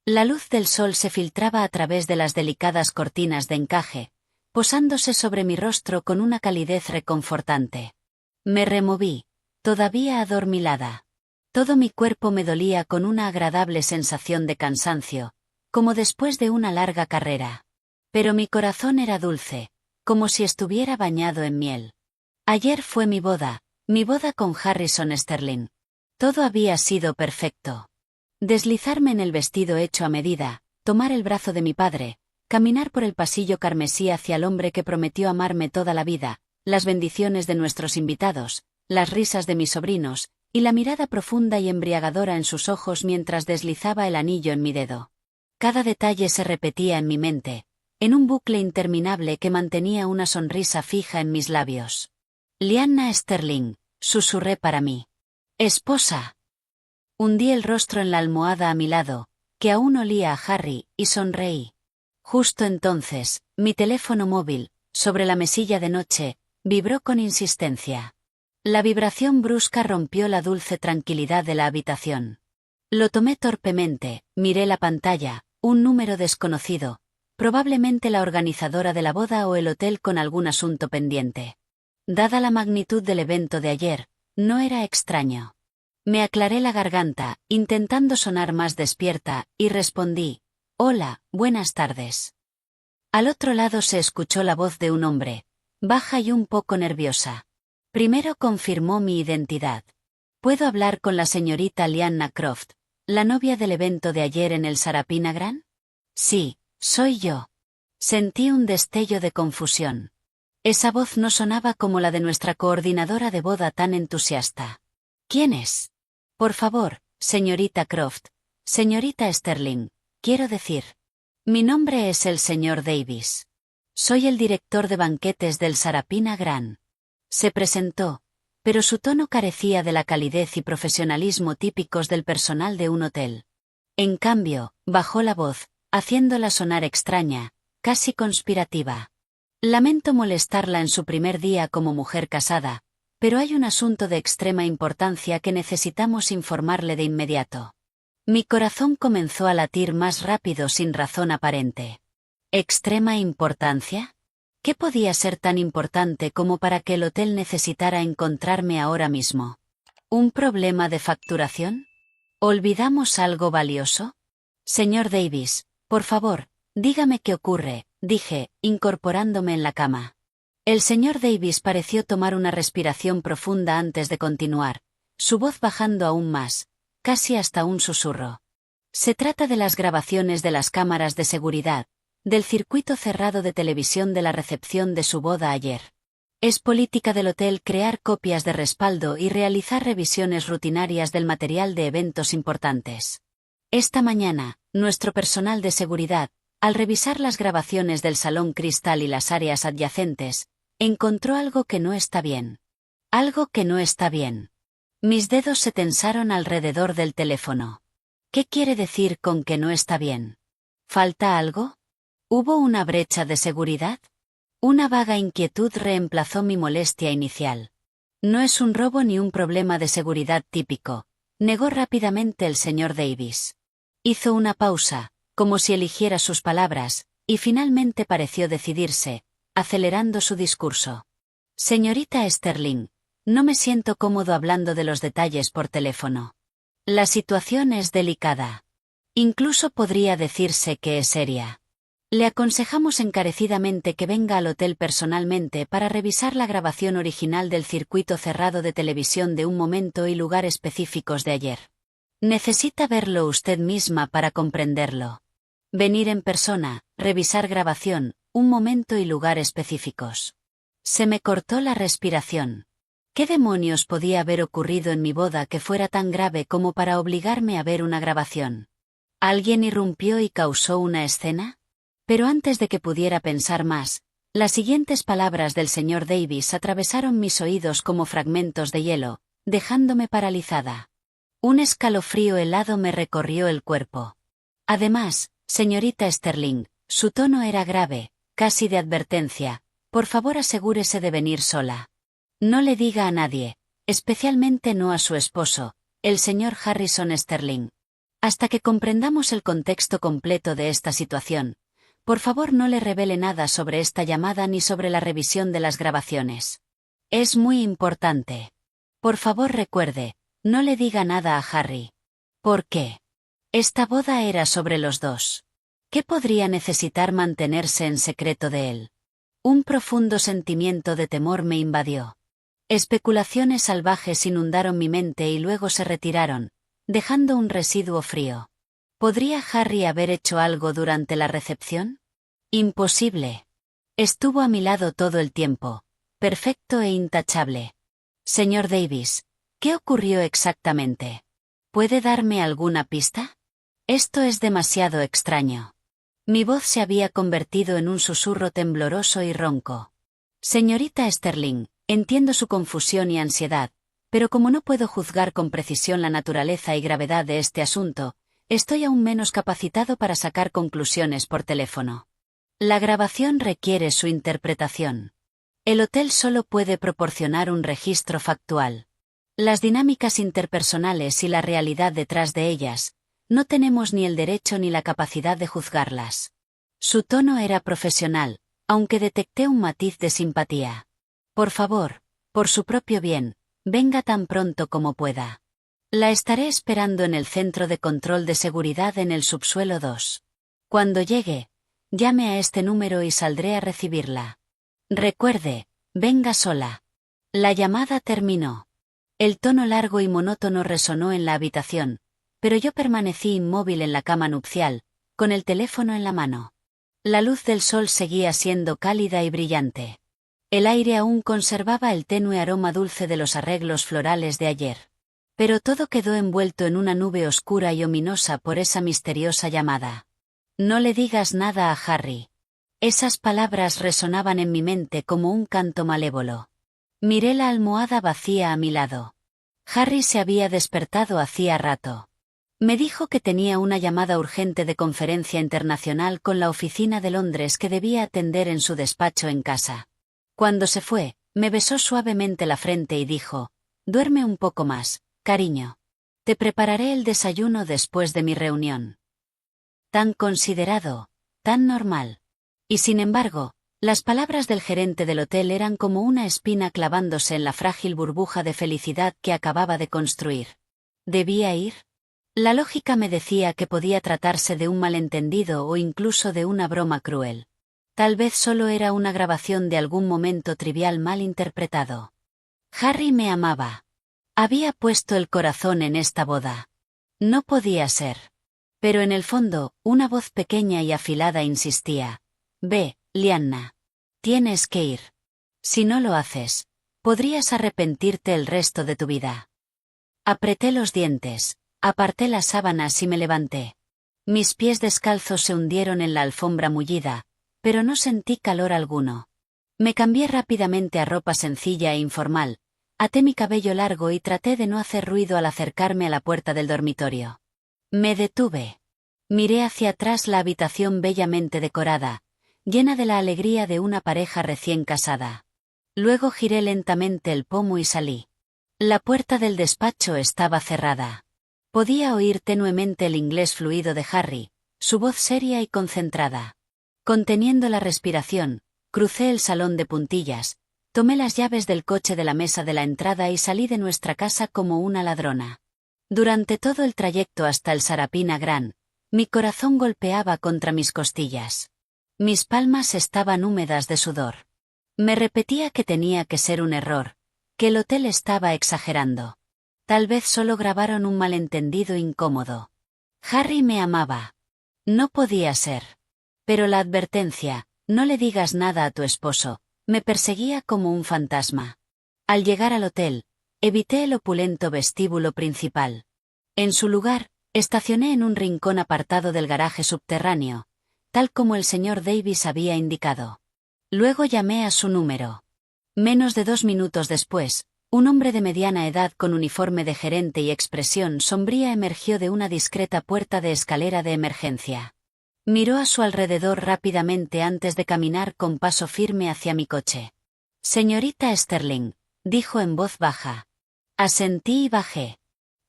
La luz del sol se filtraba a través de las delicadas cortinas de encaje, posándose sobre mi rostro con una calidez reconfortante. Me removí, todavía adormilada. Todo mi cuerpo me dolía con una agradable sensación de cansancio, como después de una larga carrera. Pero mi corazón era dulce, como si estuviera bañado en miel. Ayer fue mi boda con Harrison Sterling. Todo había sido perfecto. Deslizarme en el vestido hecho a medida, tomar el brazo de mi padre, caminar por el pasillo carmesí hacia el hombre que prometió amarme toda la vida, las bendiciones de nuestros invitados, las risas de mis sobrinos, y la mirada profunda y embriagadora en sus ojos mientras deslizaba el anillo en mi dedo. Cada detalle se repetía en mi mente, en un bucle interminable que mantenía una sonrisa fija en mis labios. Lyanna Sterling, susurré para mí. Esposa. Hundí el rostro en la almohada a mi lado, que aún olía a Harry, y sonreí. Justo entonces, mi teléfono móvil, sobre la mesilla de noche, vibró con insistencia. La vibración brusca rompió la dulce tranquilidad de la habitación. Lo tomé torpemente, miré la pantalla, un número desconocido, probablemente la organizadora de la boda o el hotel con algún asunto pendiente. Dada la magnitud del evento de ayer, no era extraño. Me aclaré la garganta, intentando sonar más despierta, y respondí: «Hola, buenas tardes». Al otro lado se escuchó la voz de un hombre, baja y un poco nerviosa. Primero confirmó mi identidad. ¿Puedo hablar con la señorita Lyanna Croft, la novia del evento de ayer en el Sarapina Grand? Sí, soy yo. Sentí un destello de confusión. Esa voz no sonaba como la de nuestra coordinadora de boda tan entusiasta. ¿Quién es? Por favor, señorita Croft, señorita Sterling, quiero decir. Mi nombre es el señor Davis. Soy el director de banquetes del Sarapina Grand. Se presentó, pero su tono carecía de la calidez y profesionalismo típicos del personal de un hotel. En cambio, bajó la voz, haciéndola sonar extraña, casi conspirativa. Lamento molestarla en su primer día como mujer casada, pero hay un asunto de extrema importancia que necesitamos informarle de inmediato. Mi corazón comenzó a latir más rápido sin razón aparente. ¿Extrema importancia? ¿Qué podía ser tan importante como para que el hotel necesitara encontrarme ahora mismo? ¿Un problema de facturación? ¿Olvidamos algo valioso? Señor Davis, por favor, dígame qué ocurre, dije, incorporándome en la cama. El señor Davis pareció tomar una respiración profunda antes de continuar, su voz bajando aún más, casi hasta un susurro. Se trata de las grabaciones de las cámaras de seguridad, del circuito cerrado de televisión de la recepción de su boda ayer. Es política del hotel crear copias de respaldo y realizar revisiones rutinarias del material de eventos importantes. Esta mañana, nuestro personal de seguridad, al revisar las grabaciones del Salón Cristal y las áreas adyacentes, encontró algo que no está bien. Algo que no está bien. Mis dedos se tensaron alrededor del teléfono. ¿Qué quiere decir con que no está bien? ¿Falta algo? ¿Hubo una brecha de seguridad? Una vaga inquietud reemplazó mi molestia inicial. No es un robo ni un problema de seguridad típico, negó rápidamente el señor Davis. Hizo una pausa, como si eligiera sus palabras, y finalmente pareció decidirse, acelerando su discurso. Señorita Sterling, no me siento cómodo hablando de los detalles por teléfono. La situación es delicada. Incluso podría decirse que es seria. Le aconsejamos encarecidamente que venga al hotel personalmente para revisar la grabación original del circuito cerrado de televisión de un momento y lugar específicos de ayer. Necesita verlo usted misma para comprenderlo. Venir en persona, revisar grabación, un momento y lugar específicos. Se me cortó la respiración. ¿Qué demonios podía haber ocurrido en mi boda que fuera tan grave como para obligarme a ver una grabación? ¿Alguien irrumpió y causó una escena? Pero antes de que pudiera pensar más, las siguientes palabras del señor Davis atravesaron mis oídos como fragmentos de hielo, dejándome paralizada. Un escalofrío helado me recorrió el cuerpo. Además, señorita Sterling, su tono era grave, casi de advertencia. Por favor, asegúrese de venir sola. No le diga a nadie, especialmente no a su esposo, el señor Harrison Sterling. Hasta que comprendamos el contexto completo de esta situación, por favor no le revele nada sobre esta llamada ni sobre la revisión de las grabaciones. Es muy importante. Por favor recuerde, no le diga nada a Harry. ¿Por qué? Esta boda era sobre los dos. ¿Qué podría necesitar mantenerse en secreto de él? Un profundo sentimiento de temor me invadió. Especulaciones salvajes inundaron mi mente y luego se retiraron, dejando un residuo frío. ¿Podría Harry haber hecho algo durante la recepción? Imposible. Estuvo a mi lado todo el tiempo, perfecto e intachable. Señor Davis, ¿qué ocurrió exactamente? ¿Puede darme alguna pista? Esto es demasiado extraño. Mi voz se había convertido en un susurro tembloroso y ronco. Señorita Sterling, entiendo su confusión y ansiedad, pero como no puedo juzgar con precisión la naturaleza y gravedad de este asunto, estoy aún menos capacitado para sacar conclusiones por teléfono. La grabación requiere su interpretación. El hotel solo puede proporcionar un registro factual. Las dinámicas interpersonales y la realidad detrás de ellas, no tenemos ni el derecho ni la capacidad de juzgarlas. Su tono era profesional, aunque detecté un matiz de simpatía. Por favor, por su propio bien, venga tan pronto como pueda. La estaré esperando en el centro de control de seguridad en el subsuelo 2. Cuando llegue, llame a este número y saldré a recibirla. Recuerde, venga sola. La llamada terminó. El tono largo y monótono resonó en la habitación, pero yo permanecí inmóvil en la cama nupcial, con el teléfono en la mano. La luz del sol seguía siendo cálida y brillante. El aire aún conservaba el tenue aroma dulce de los arreglos florales de ayer. Pero todo quedó envuelto en una nube oscura y ominosa por esa misteriosa llamada. No le digas nada a Harry. Esas palabras resonaban en mi mente como un canto malévolo. Miré la almohada vacía a mi lado. Harry se había despertado hacía rato. Me dijo que tenía una llamada urgente de conferencia internacional con la oficina de Londres que debía atender en su despacho en casa. Cuando se fue, me besó suavemente la frente y dijo, «Duerme un poco más, cariño. Te prepararé el desayuno después de mi reunión». Tan considerado, tan normal. Y sin embargo, las palabras del gerente del hotel eran como una espina clavándose en la frágil burbuja de felicidad que acababa de construir. ¿Debía ir? La lógica me decía que podía tratarse de un malentendido o incluso de una broma cruel. Tal vez solo era una grabación de algún momento trivial mal interpretado. Harry me amaba. Había puesto el corazón en esta boda. No podía ser. Pero en el fondo, una voz pequeña y afilada insistía. «Ve, Lyanna. Tienes que ir. Si no lo haces, podrías arrepentirte el resto de tu vida». Apreté los dientes. Aparté las sábanas y me levanté. Mis pies descalzos se hundieron en la alfombra mullida, pero no sentí calor alguno. Me cambié rápidamente a ropa sencilla e informal, até mi cabello largo y traté de no hacer ruido al acercarme a la puerta del dormitorio. Me detuve. Miré hacia atrás la habitación bellamente decorada, llena de la alegría de una pareja recién casada. Luego giré lentamente el pomo y salí. La puerta del despacho estaba cerrada. Podía oír tenuemente el inglés fluido de Harry, su voz seria y concentrada. Conteniendo la respiración, crucé el salón de puntillas, tomé las llaves del coche de la mesa de la entrada y salí de nuestra casa como una ladrona. Durante todo el trayecto hasta el Sarapina Gran, mi corazón golpeaba contra mis costillas. Mis palmas estaban húmedas de sudor. Me repetía que tenía que ser un error, que el hotel estaba exagerando. Tal vez solo grabaron un malentendido incómodo. Harry me amaba. No podía ser. Pero la advertencia, «No le digas nada a tu esposo», me perseguía como un fantasma. Al llegar al hotel, evité el opulento vestíbulo principal. En su lugar, estacioné en un rincón apartado del garaje subterráneo, tal como el señor Davis había indicado. Luego llamé a su número. Menos de 2 minutos después, un hombre de mediana edad con uniforme de gerente y expresión sombría emergió de una discreta puerta de escalera de emergencia. Miró a su alrededor rápidamente antes de caminar con paso firme hacia mi coche. «Señorita Sterling», dijo en voz baja. Asentí y bajé.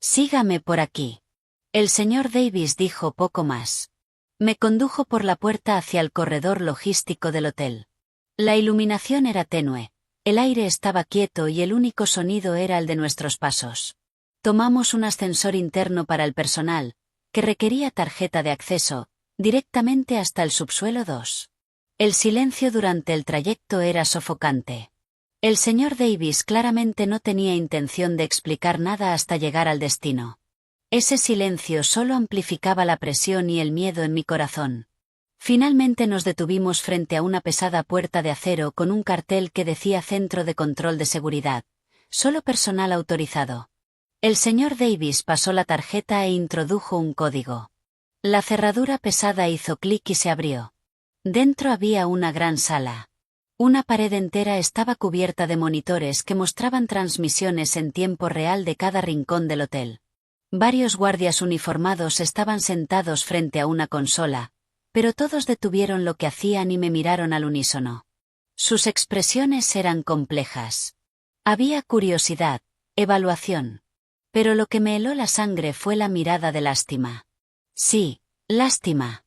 «Sígame por aquí». El señor Davis dijo poco más. Me condujo por la puerta hacia el corredor logístico del hotel. La iluminación era tenue, el aire estaba quieto y el único sonido era el de nuestros pasos. Tomamos un ascensor interno para el personal, que requería tarjeta de acceso, directamente hasta el subsuelo 2. El silencio durante el trayecto era sofocante. El señor Davis claramente no tenía intención de explicar nada hasta llegar al destino. Ese silencio solo amplificaba la presión y el miedo en mi corazón. Finalmente nos detuvimos frente a una pesada puerta de acero con un cartel que decía Centro de Control de Seguridad. Solo personal autorizado. El señor Davis pasó la tarjeta e introdujo un código. La cerradura pesada hizo clic y se abrió. Dentro había una gran sala. Una pared entera estaba cubierta de monitores que mostraban transmisiones en tiempo real de cada rincón del hotel. Varios guardias uniformados estaban sentados frente a una consola, pero todos detuvieron lo que hacían y me miraron al unísono. Sus expresiones eran complejas. Había curiosidad, evaluación. Pero lo que me heló la sangre fue la mirada de lástima. Sí, lástima.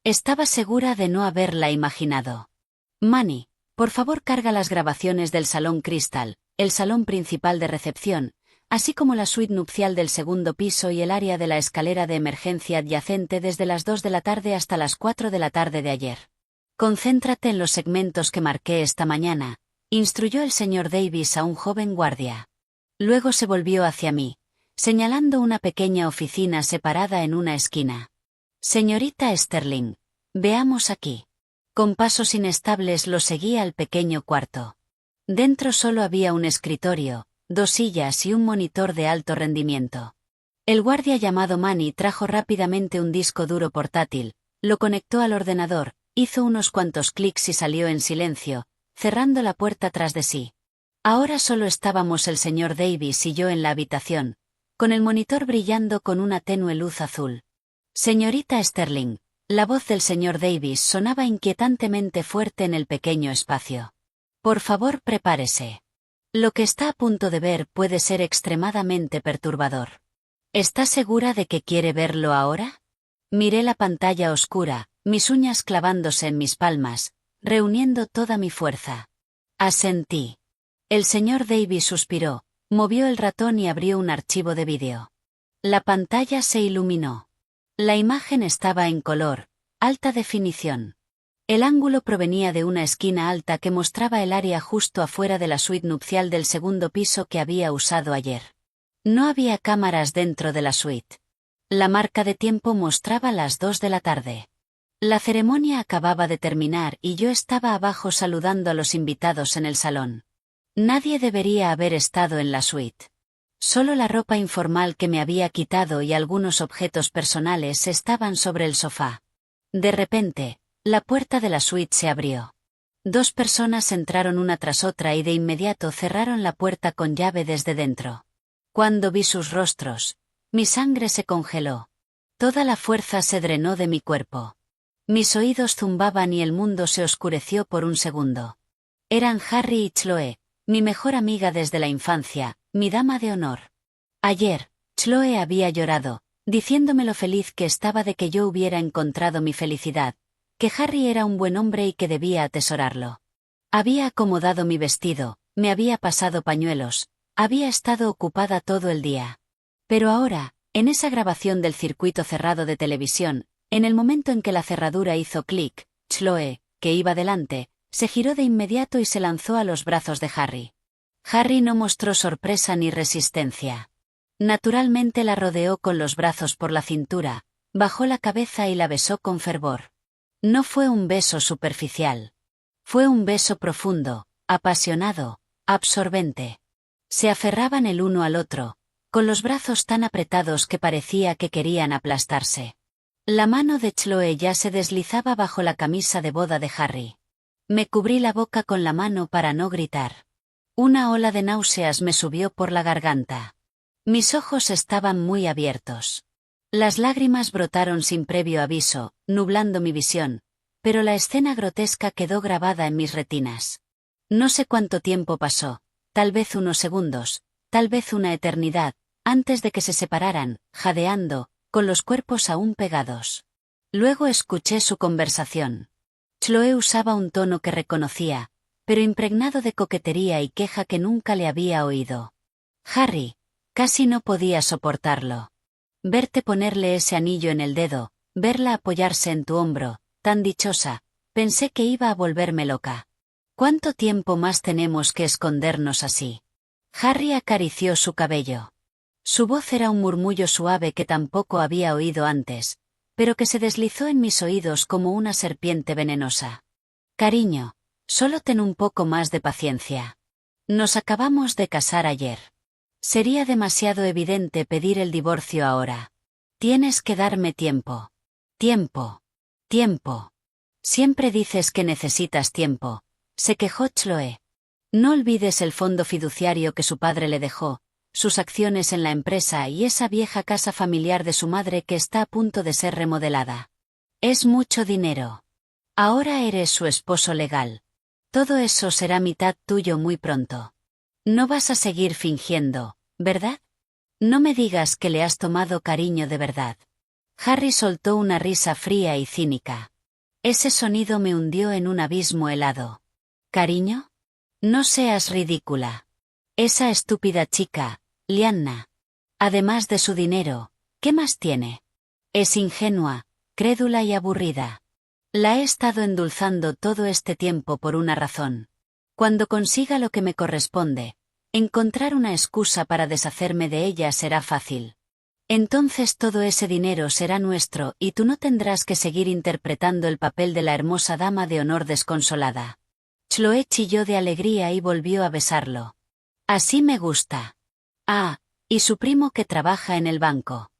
Estaba segura de no haberla imaginado. Manny, por favor carga las grabaciones del Salón Crystal, el salón principal de recepción, así como la suite nupcial del segundo piso y el área de la escalera de emergencia adyacente desde las 2 de la tarde hasta las 4 de la tarde de ayer. Concéntrate en los segmentos que marqué esta mañana, instruyó el señor Davis a un joven guardia. Luego se volvió hacia mí, señalando una pequeña oficina separada en una esquina. Señorita Sterling, veamos aquí. Con pasos inestables lo seguí al pequeño cuarto. Dentro solo había un escritorio, 2 sillas y un monitor de alto rendimiento. El guardia llamado Manny trajo rápidamente un disco duro portátil, lo conectó al ordenador, hizo unos cuantos clics y salió en silencio, cerrando la puerta tras de sí. Ahora solo estábamos el señor Davis y yo en la habitación, con el monitor brillando con una tenue luz azul. Señorita Sterling, la voz del señor Davis sonaba inquietantemente fuerte en el pequeño espacio. Por favor, prepárese. Lo que está a punto de ver puede ser extremadamente perturbador. ¿Está segura de que quiere verlo ahora? Miré la pantalla oscura, mis uñas clavándose en mis palmas, reuniendo toda mi fuerza. Asentí. El señor Davis suspiró, movió el ratón y abrió un archivo de vídeo. La pantalla se iluminó. La imagen estaba en color, alta definición. El ángulo provenía de una esquina alta que mostraba el área justo afuera de la suite nupcial del segundo piso que había usado ayer. No había cámaras dentro de la suite. La marca de tiempo mostraba las 2 de la tarde. La ceremonia acababa de terminar y yo estaba abajo saludando a los invitados en el salón. Nadie debería haber estado en la suite. Solo la ropa informal que me había quitado y algunos objetos personales estaban sobre el sofá. De repente, la puerta de la suite se abrió. 2 personas entraron una tras otra y de inmediato cerraron la puerta con llave desde dentro. Cuando vi sus rostros, mi sangre se congeló. Toda la fuerza se drenó de mi cuerpo. Mis oídos zumbaban y el mundo se oscureció por un segundo. Eran Harry y Chloe, mi mejor amiga desde la infancia, mi dama de honor. Ayer, Chloe había llorado, diciéndome lo feliz que estaba de que yo hubiera encontrado mi felicidad, que Harry era un buen hombre y que debía atesorarlo. Había acomodado mi vestido, me había pasado pañuelos, había estado ocupada todo el día. Pero ahora, en esa grabación del circuito cerrado de televisión, en el momento en que la cerradura hizo clic, Chloe, que iba delante, se giró de inmediato y se lanzó a los brazos de Harry. Harry no mostró sorpresa ni resistencia. Naturalmente la rodeó con los brazos por la cintura, bajó la cabeza y la besó con fervor. No fue un beso superficial. Fue un beso profundo, apasionado, absorbente. Se aferraban el uno al otro, con los brazos tan apretados que parecía que querían aplastarse. La mano de Chloe ya se deslizaba bajo la camisa de boda de Harry. Me cubrí la boca con la mano para no gritar. Una ola de náuseas me subió por la garganta. Mis ojos estaban muy abiertos. Las lágrimas brotaron sin previo aviso, nublando mi visión, pero la escena grotesca quedó grabada en mis retinas. No sé cuánto tiempo pasó, tal vez unos segundos, tal vez una eternidad, antes de que se separaran, jadeando, con los cuerpos aún pegados. Luego escuché su conversación. Chloe usaba un tono que reconocía, pero impregnado de coquetería y queja que nunca le había oído. Harry, casi no podía soportarlo. Verte ponerle ese anillo en el dedo, verla apoyarse en tu hombro, tan dichosa, pensé que iba a volverme loca. ¿Cuánto tiempo más tenemos que escondernos así? Harry acarició su cabello. Su voz era un murmullo suave que tampoco había oído antes, pero que se deslizó en mis oídos como una serpiente venenosa. Cariño, solo ten un poco más de paciencia. Nos acabamos de casar ayer. Sería demasiado evidente pedir el divorcio ahora. Tienes que darme tiempo. Tiempo. Tiempo. Siempre dices que necesitas tiempo, se quejó Chloe. No olvides el fondo fiduciario que su padre le dejó, sus acciones en la empresa y esa vieja casa familiar de su madre que está a punto de ser remodelada. Es mucho dinero. Ahora eres su esposo legal. Todo eso será mitad tuyo muy pronto. No vas a seguir fingiendo, ¿verdad? No me digas que le has tomado cariño de verdad. Harry soltó una risa fría y cínica. Ese sonido me hundió en un abismo helado. ¿Cariño? No seas ridícula. Esa estúpida chica, Lyanna. Además de su dinero, ¿qué más tiene? Es ingenua, crédula y aburrida. La he estado endulzando todo este tiempo por una razón. Cuando consiga lo que me corresponde, encontrar una excusa para deshacerme de ella será fácil. Entonces todo ese dinero será nuestro y tú no tendrás que seguir interpretando el papel de la hermosa dama de honor desconsolada. Chloe chilló de alegría y volvió a besarlo. Así me gusta. Ah, y su primo que trabaja en el banco.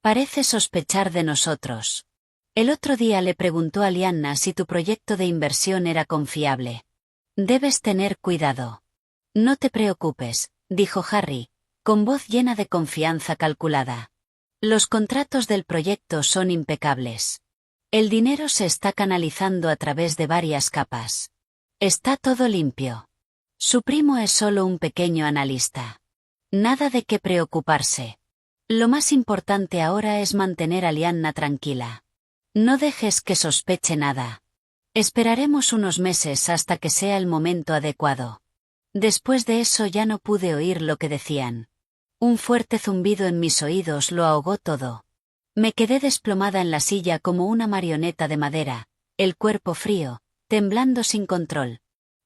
Parece sospechar de nosotros. El otro día le preguntó a Lyanna si tu proyecto de inversión era confiable. Debes tener cuidado. No te preocupes, dijo Harry, con voz llena de confianza calculada. Los contratos del proyecto son impecables. El dinero se está canalizando a través de varias capas. Está todo limpio. Su primo es solo un pequeño analista. Nada de qué preocuparse. Lo más importante ahora es mantener a Lyanna tranquila. No dejes que sospeche nada. Esperaremos unos meses hasta que sea el momento adecuado. Después de eso ya no pude oír lo que decían. Un fuerte zumbido en mis oídos lo ahogó todo. Me quedé desplomada en la silla como una marioneta de madera, el cuerpo frío, temblando sin control.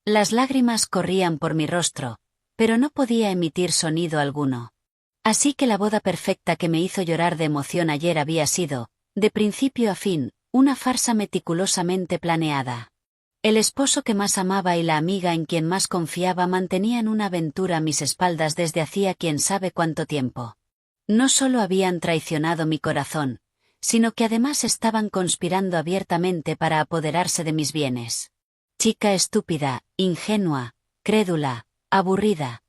Las lágrimas corrían por mi rostro, pero no podía emitir sonido alguno. Así que la boda perfecta que me hizo llorar de emoción ayer había sido, de principio a fin, una farsa meticulosamente planeada. El esposo que más amaba y la amiga en quien más confiaba mantenían una aventura a mis espaldas desde hacía quién sabe cuánto tiempo. No solo habían traicionado mi corazón, sino que además estaban conspirando abiertamente para apoderarse de mis bienes. Chica estúpida, ingenua, crédula, aburrida.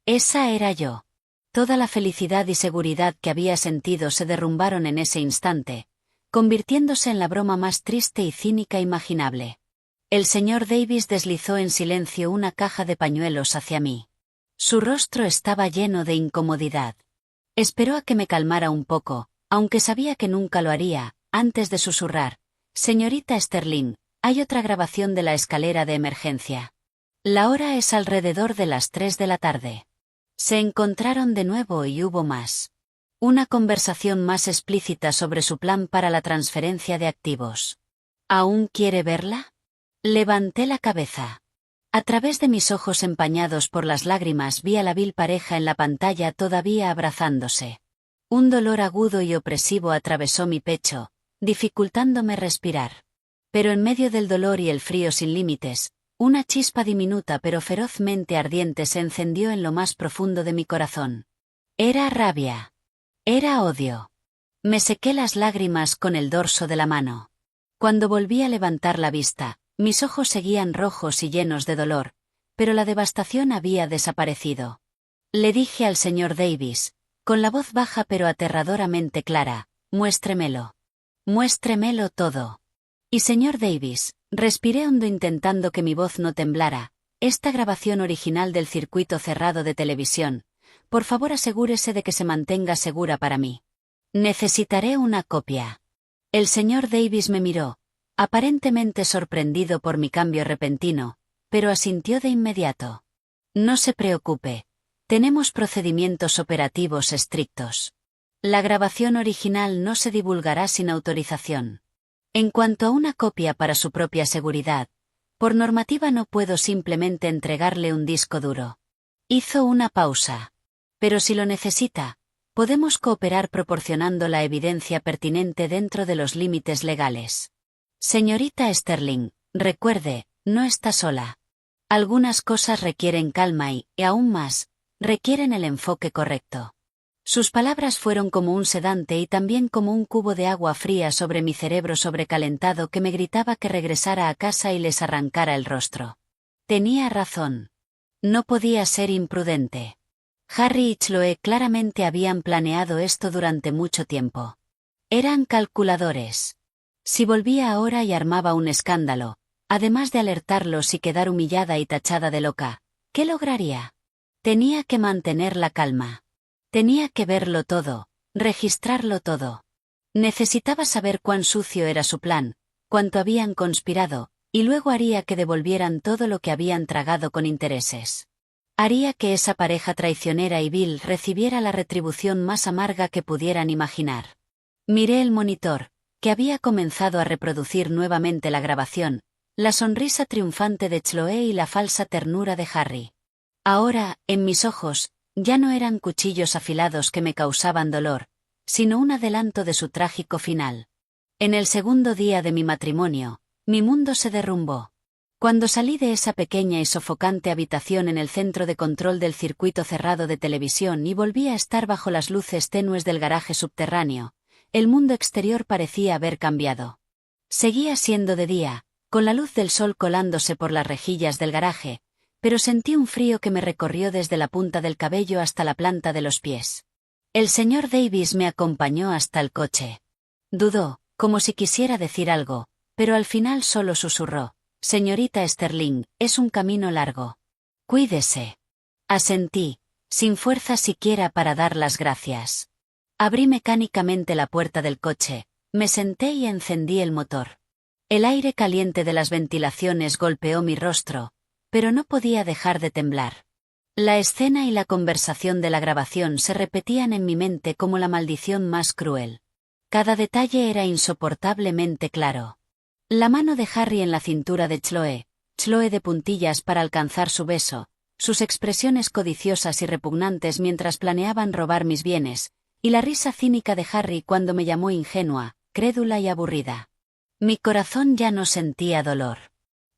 Esa era yo. Toda la felicidad y seguridad que había sentido se derrumbaron en ese instante, convirtiéndose en la broma más triste y cínica imaginable. El señor Davis deslizó en silencio una caja de pañuelos hacia mí. Su rostro estaba lleno de incomodidad. Esperó a que me calmara un poco, aunque sabía que nunca lo haría, antes de susurrar: «Señorita Sterling, hay otra grabación de la escalera de emergencia. La hora es alrededor de las 3 de la tarde». Se encontraron de nuevo y hubo más. Una conversación más explícita sobre su plan para la transferencia de activos. ¿Aún quiere verla? Levanté la cabeza. A través de mis ojos empañados por las lágrimas vi a la vil pareja en la pantalla todavía abrazándose. Un dolor agudo y opresivo atravesó mi pecho, dificultándome respirar. Pero en medio del dolor y el frío sin límites, una chispa diminuta pero ferozmente ardiente se encendió en lo más profundo de mi corazón. Era rabia. Era odio. Me sequé las lágrimas con el dorso de la mano. Cuando volví a levantar la vista, mis ojos seguían rojos y llenos de dolor, pero la devastación había desaparecido. Le dije al señor Davis, con la voz baja pero aterradoramente clara: «Muéstremelo. Muéstremelo todo». Y señor Davis, respiré hondo intentando que mi voz no temblara, «esta grabación original del circuito cerrado de televisión, por favor asegúrese de que se mantenga segura para mí». Necesitaré una copia. El señor Davis me miró, aparentemente sorprendido por mi cambio repentino, pero asintió de inmediato. No se preocupe. Tenemos procedimientos operativos estrictos. La grabación original no se divulgará sin autorización. En cuanto a una copia para su propia seguridad, por normativa no puedo simplemente entregarle un disco duro. Hizo una pausa. Pero si lo necesita, podemos cooperar proporcionando la evidencia pertinente dentro de los límites legales. Señorita Sterling, recuerde, no está sola. Algunas cosas requieren calma y, aún más, requieren el enfoque correcto. Sus palabras fueron como un sedante y también como un cubo de agua fría sobre mi cerebro sobrecalentado que me gritaba que regresara a casa y les arrancara el rostro. Tenía razón. No podía ser imprudente. Harry y Chloe claramente habían planeado esto durante mucho tiempo. Eran calculadores. Si volvía ahora y armaba un escándalo, además de alertarlos y quedar humillada y tachada de loca, ¿qué lograría? Tenía que mantener la calma. Tenía que verlo todo, registrarlo todo. Necesitaba saber cuán sucio era su plan, cuánto habían conspirado, y luego haría que devolvieran todo lo que habían tragado con intereses. Haría que esa pareja traicionera y vil recibiera la retribución más amarga que pudieran imaginar. Miré el monitor, que había comenzado a reproducir nuevamente la grabación, la sonrisa triunfante de Chloe y la falsa ternura de Harry. Ahora, en mis ojos, ya no eran cuchillos afilados que me causaban dolor, sino un adelanto de su trágico final. En el segundo día de mi matrimonio, mi mundo se derrumbó. Cuando salí de esa pequeña y sofocante habitación en el centro de control del circuito cerrado de televisión y volví a estar bajo las luces tenues del garaje subterráneo, el mundo exterior parecía haber cambiado. Seguía siendo de día, con la luz del sol colándose por las rejillas del garaje, pero sentí un frío que me recorrió desde la punta del cabello hasta la planta de los pies. El señor Davis me acompañó hasta el coche. Dudó, como si quisiera decir algo, pero al final solo susurró: «Señorita Sterling, es un camino largo. Cuídese». Asentí, sin fuerza siquiera para dar las gracias. Abrí mecánicamente la puerta del coche, me senté y encendí el motor. El aire caliente de las ventilaciones golpeó mi rostro, pero no podía dejar de temblar. La escena y la conversación de la grabación se repetían en mi mente como la maldición más cruel. Cada detalle era insoportablemente claro. La mano de Harry en la cintura de Chloe, Chloe de puntillas para alcanzar su beso, sus expresiones codiciosas y repugnantes mientras planeaban robar mis bienes, y la risa cínica de Harry cuando me llamó ingenua, crédula y aburrida. Mi corazón ya no sentía dolor.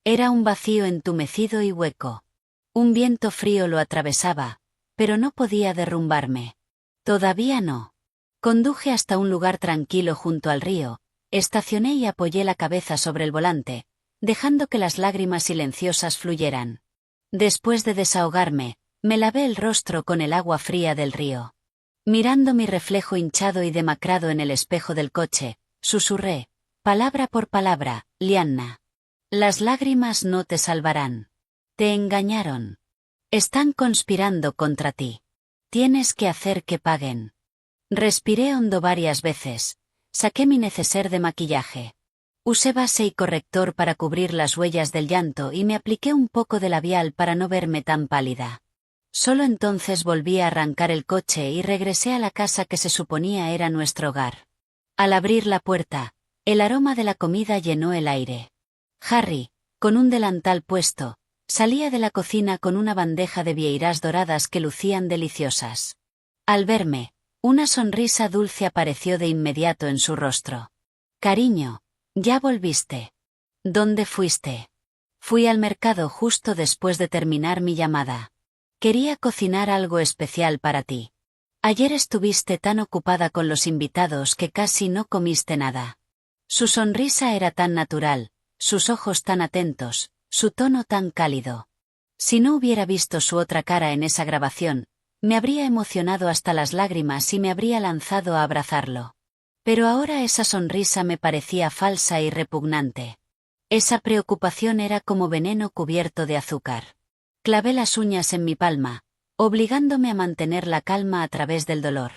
Era un vacío entumecido y hueco. Un viento frío lo atravesaba, pero no podía derrumbarme. Todavía no. Conduje hasta un lugar tranquilo junto al río, estacioné y apoyé la cabeza sobre el volante, dejando que las lágrimas silenciosas fluyeran. Después de desahogarme, me lavé el rostro con el agua fría del río. Mirando mi reflejo hinchado y demacrado en el espejo del coche, susurré, palabra por palabra: Lyanna. Las lágrimas no te salvarán. Te engañaron. Están conspirando contra ti. Tienes que hacer que paguen. Respiré hondo varias veces. Saqué mi neceser de maquillaje. Usé base y corrector para cubrir las huellas del llanto y me apliqué un poco de labial para no verme tan pálida. Solo entonces volví a arrancar el coche y regresé a la casa que se suponía era nuestro hogar. Al abrir la puerta, el aroma de la comida llenó el aire. Harry, con un delantal puesto, salía de la cocina con una bandeja de vieiras doradas que lucían deliciosas. Al verme, una sonrisa dulce apareció de inmediato en su rostro. «Cariño, ya volviste. ¿Dónde fuiste?» «Fui al mercado justo después de terminar mi llamada. Quería cocinar algo especial para ti. Ayer estuviste tan ocupada con los invitados que casi no comiste nada». Su sonrisa era tan natural, sus ojos tan atentos, su tono tan cálido. Si no hubiera visto su otra cara en esa grabación, me habría emocionado hasta las lágrimas y me habría lanzado a abrazarlo. Pero ahora esa sonrisa me parecía falsa y repugnante. Esa preocupación era como veneno cubierto de azúcar. Clavé las uñas en mi palma, obligándome a mantener la calma a través del dolor.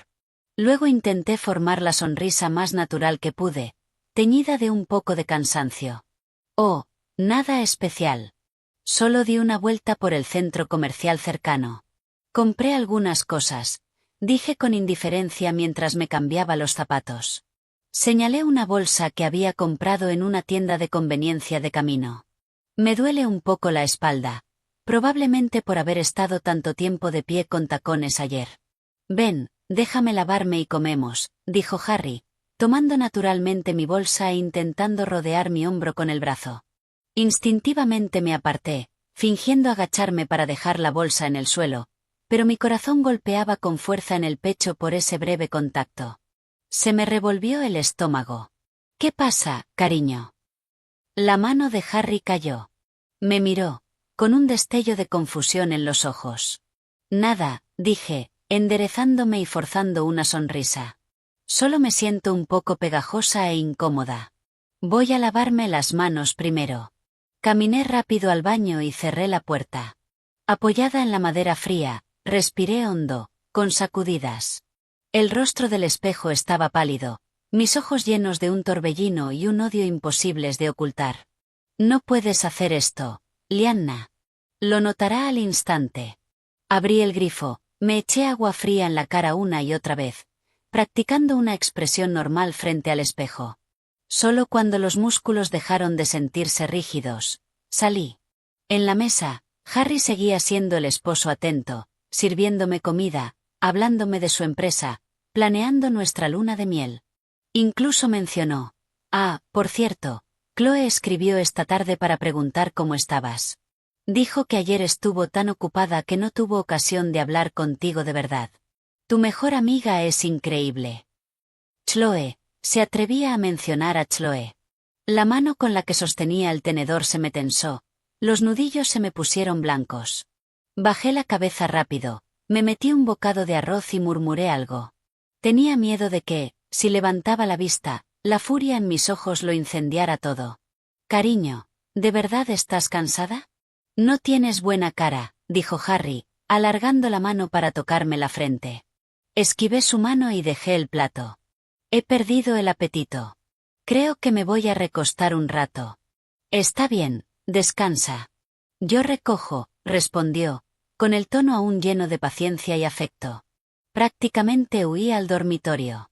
Luego intenté formar la sonrisa más natural que pude, teñida de un poco de cansancio. Oh, nada especial. Solo di una vuelta por el centro comercial cercano. Compré algunas cosas, dije con indiferencia mientras me cambiaba los zapatos. Señalé una bolsa que había comprado en una tienda de conveniencia de camino. Me duele un poco la espalda, probablemente por haber estado tanto tiempo de pie con tacones ayer. Ven, déjame lavarme y comemos, dijo Harry, tomando naturalmente mi bolsa e intentando rodear mi hombro con el brazo. Instintivamente me aparté, fingiendo agacharme para dejar la bolsa en el suelo, pero mi corazón golpeaba con fuerza en el pecho por ese breve contacto. Se me revolvió el estómago. ¿Qué pasa, cariño? La mano de Harry cayó. Me miró, con un destello de confusión en los ojos. Nada, dije, enderezándome y forzando una sonrisa. Solo me siento un poco pegajosa e incómoda. Voy a lavarme las manos primero. Caminé rápido al baño y cerré la puerta. Apoyada en la madera fría, respiré hondo, con sacudidas. El rostro del espejo estaba pálido, mis ojos llenos de un torbellino y un odio imposibles de ocultar. No puedes hacer esto, Lyanna. Lo notará al instante. Abrí el grifo, me eché agua fría en la cara una y otra vez, practicando una expresión normal frente al espejo. Solo cuando los músculos dejaron de sentirse rígidos, salí. En la mesa, Harry seguía siendo el esposo atento, sirviéndome comida, hablándome de su empresa, planeando nuestra luna de miel. Incluso mencionó: por cierto, Chloe escribió esta tarde para preguntar cómo estabas. Dijo que ayer estuvo tan ocupada que no tuvo ocasión de hablar contigo de verdad. Tu mejor amiga es increíble. Chloe, se atrevía a mencionar a Chloe. La mano con la que sostenía el tenedor se me tensó, los nudillos se me pusieron blancos. Bajé la cabeza rápido, me metí un bocado de arroz y murmuré algo. Tenía miedo de que, si levantaba la vista, la furia en mis ojos lo incendiara todo. Cariño, ¿de verdad estás cansada? No tienes buena cara, dijo Harry, alargando la mano para tocarme la frente. Esquivé su mano y dejé el plato. He perdido el apetito. Creo que me voy a recostar un rato. Está bien, descansa. Yo recojo, respondió, con el tono aún lleno de paciencia y afecto. Prácticamente huí al dormitorio.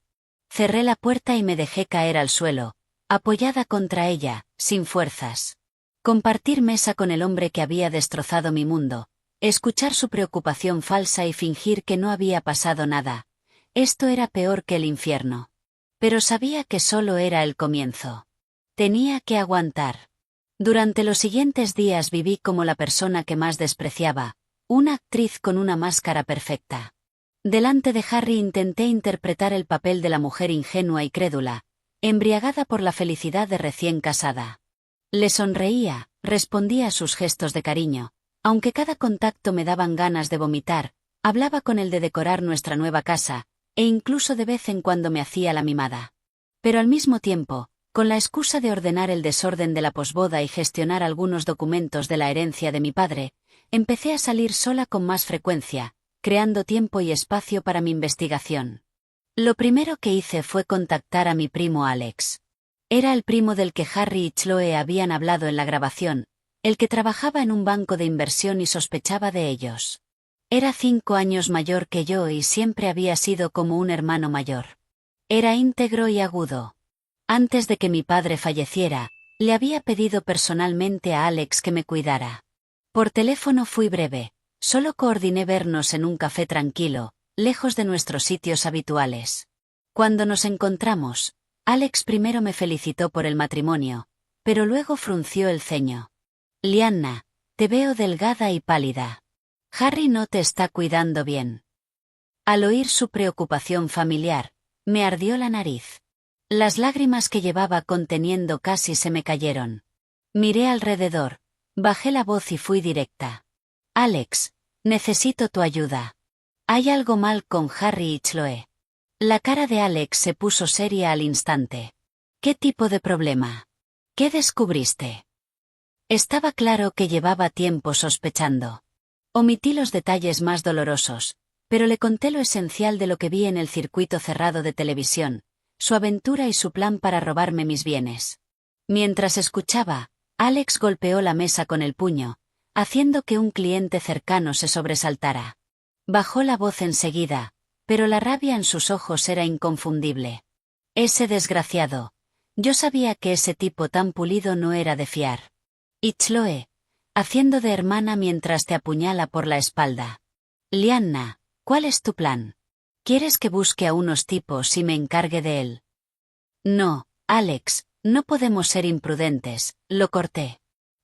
Cerré la puerta y me dejé caer al suelo, apoyada contra ella, sin fuerzas. Compartir mesa con el hombre que había destrozado mi mundo, escuchar su preocupación falsa y fingir que no había pasado nada. Esto era peor que el infierno. Pero sabía que solo era el comienzo. Tenía que aguantar. Durante los siguientes días viví como la persona que más despreciaba, una actriz con una máscara perfecta. Delante de Harry intenté interpretar el papel de la mujer ingenua y crédula, embriagada por la felicidad de recién casada. Le sonreía, respondía a sus gestos de cariño, aunque cada contacto me daban ganas de vomitar, hablaba con él de decorar nuestra nueva casa, e incluso de vez en cuando me hacía la mimada. Pero al mismo tiempo, con la excusa de ordenar el desorden de la posboda y gestionar algunos documentos de la herencia de mi padre, empecé a salir sola con más frecuencia, creando tiempo y espacio para mi investigación. Lo primero que hice fue contactar a mi primo Alex. Era el primo del que Harry y Chloe habían hablado en la grabación, el que trabajaba en un banco de inversión y sospechaba de ellos. Era 5 años mayor que yo y siempre había sido como un hermano mayor. Era íntegro y agudo. Antes de que mi padre falleciera, le había pedido personalmente a Alex que me cuidara. Por teléfono fui breve, solo coordiné vernos en un café tranquilo, lejos de nuestros sitios habituales. Cuando nos encontramos, Alex primero me felicitó por el matrimonio, pero luego frunció el ceño. Lyanna, te veo delgada y pálida. Harry no te está cuidando bien. Al oír su preocupación familiar, me ardió la nariz. Las lágrimas que llevaba conteniendo casi se me cayeron. Miré alrededor, bajé la voz y fui directa. Alex, necesito tu ayuda. Hay algo mal con Harry y Chloe. La cara de Alex se puso seria al instante. ¿Qué tipo de problema? ¿Qué descubriste? Estaba claro que llevaba tiempo sospechando. Omití los detalles más dolorosos, pero le conté lo esencial de lo que vi en el circuito cerrado de televisión, su aventura y su plan para robarme mis bienes. Mientras escuchaba, Alex golpeó la mesa con el puño, haciendo que un cliente cercano se sobresaltara. Bajó la voz enseguida, pero la rabia en sus ojos era inconfundible. Ese desgraciado. Yo sabía que ese tipo tan pulido no era de fiar. Y Chloe, haciendo de hermana mientras te apuñala por la espalda. Lianna, ¿cuál es tu plan? ¿Quieres que busque a unos tipos y me encargue de él? No, Alex, no podemos ser imprudentes, lo corté.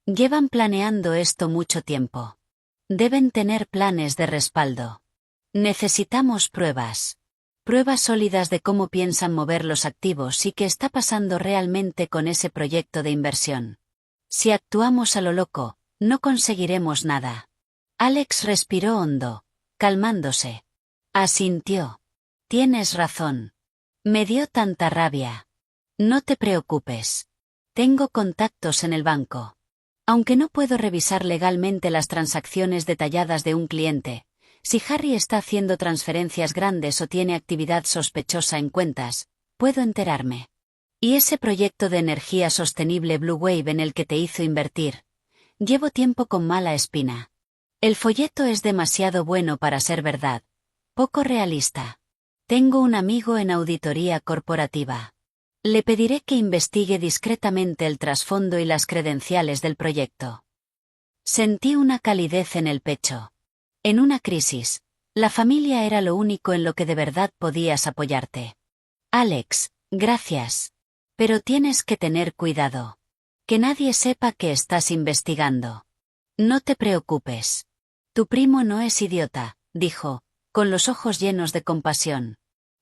Llevan planeando esto mucho tiempo. Deben tener planes de respaldo. Necesitamos pruebas. Pruebas sólidas de cómo piensan mover los activos y qué está pasando realmente con ese proyecto de inversión. Si actuamos a lo loco, no conseguiremos nada. Alex respiró hondo, calmándose. Asintió. Tienes razón. Me dio tanta rabia. No te preocupes. Tengo contactos en el banco. Aunque no puedo revisar legalmente las transacciones detalladas de un cliente, si Harry está haciendo transferencias grandes o tiene actividad sospechosa en cuentas, puedo enterarme. Y ese proyecto de energía sostenible Blue Wave en el que te hizo invertir. Llevo tiempo con mala espina. El folleto es demasiado bueno para ser verdad. Poco realista. Tengo un amigo en auditoría corporativa. Le pediré que investigue discretamente el trasfondo y las credenciales del proyecto. Sentí una calidez en el pecho. En una crisis, la familia era lo único en lo que de verdad podías apoyarte. Alex, gracias. Pero tienes que tener cuidado. Que nadie sepa que estás investigando. No te preocupes. Tu primo no es idiota, dijo, con los ojos llenos de compasión.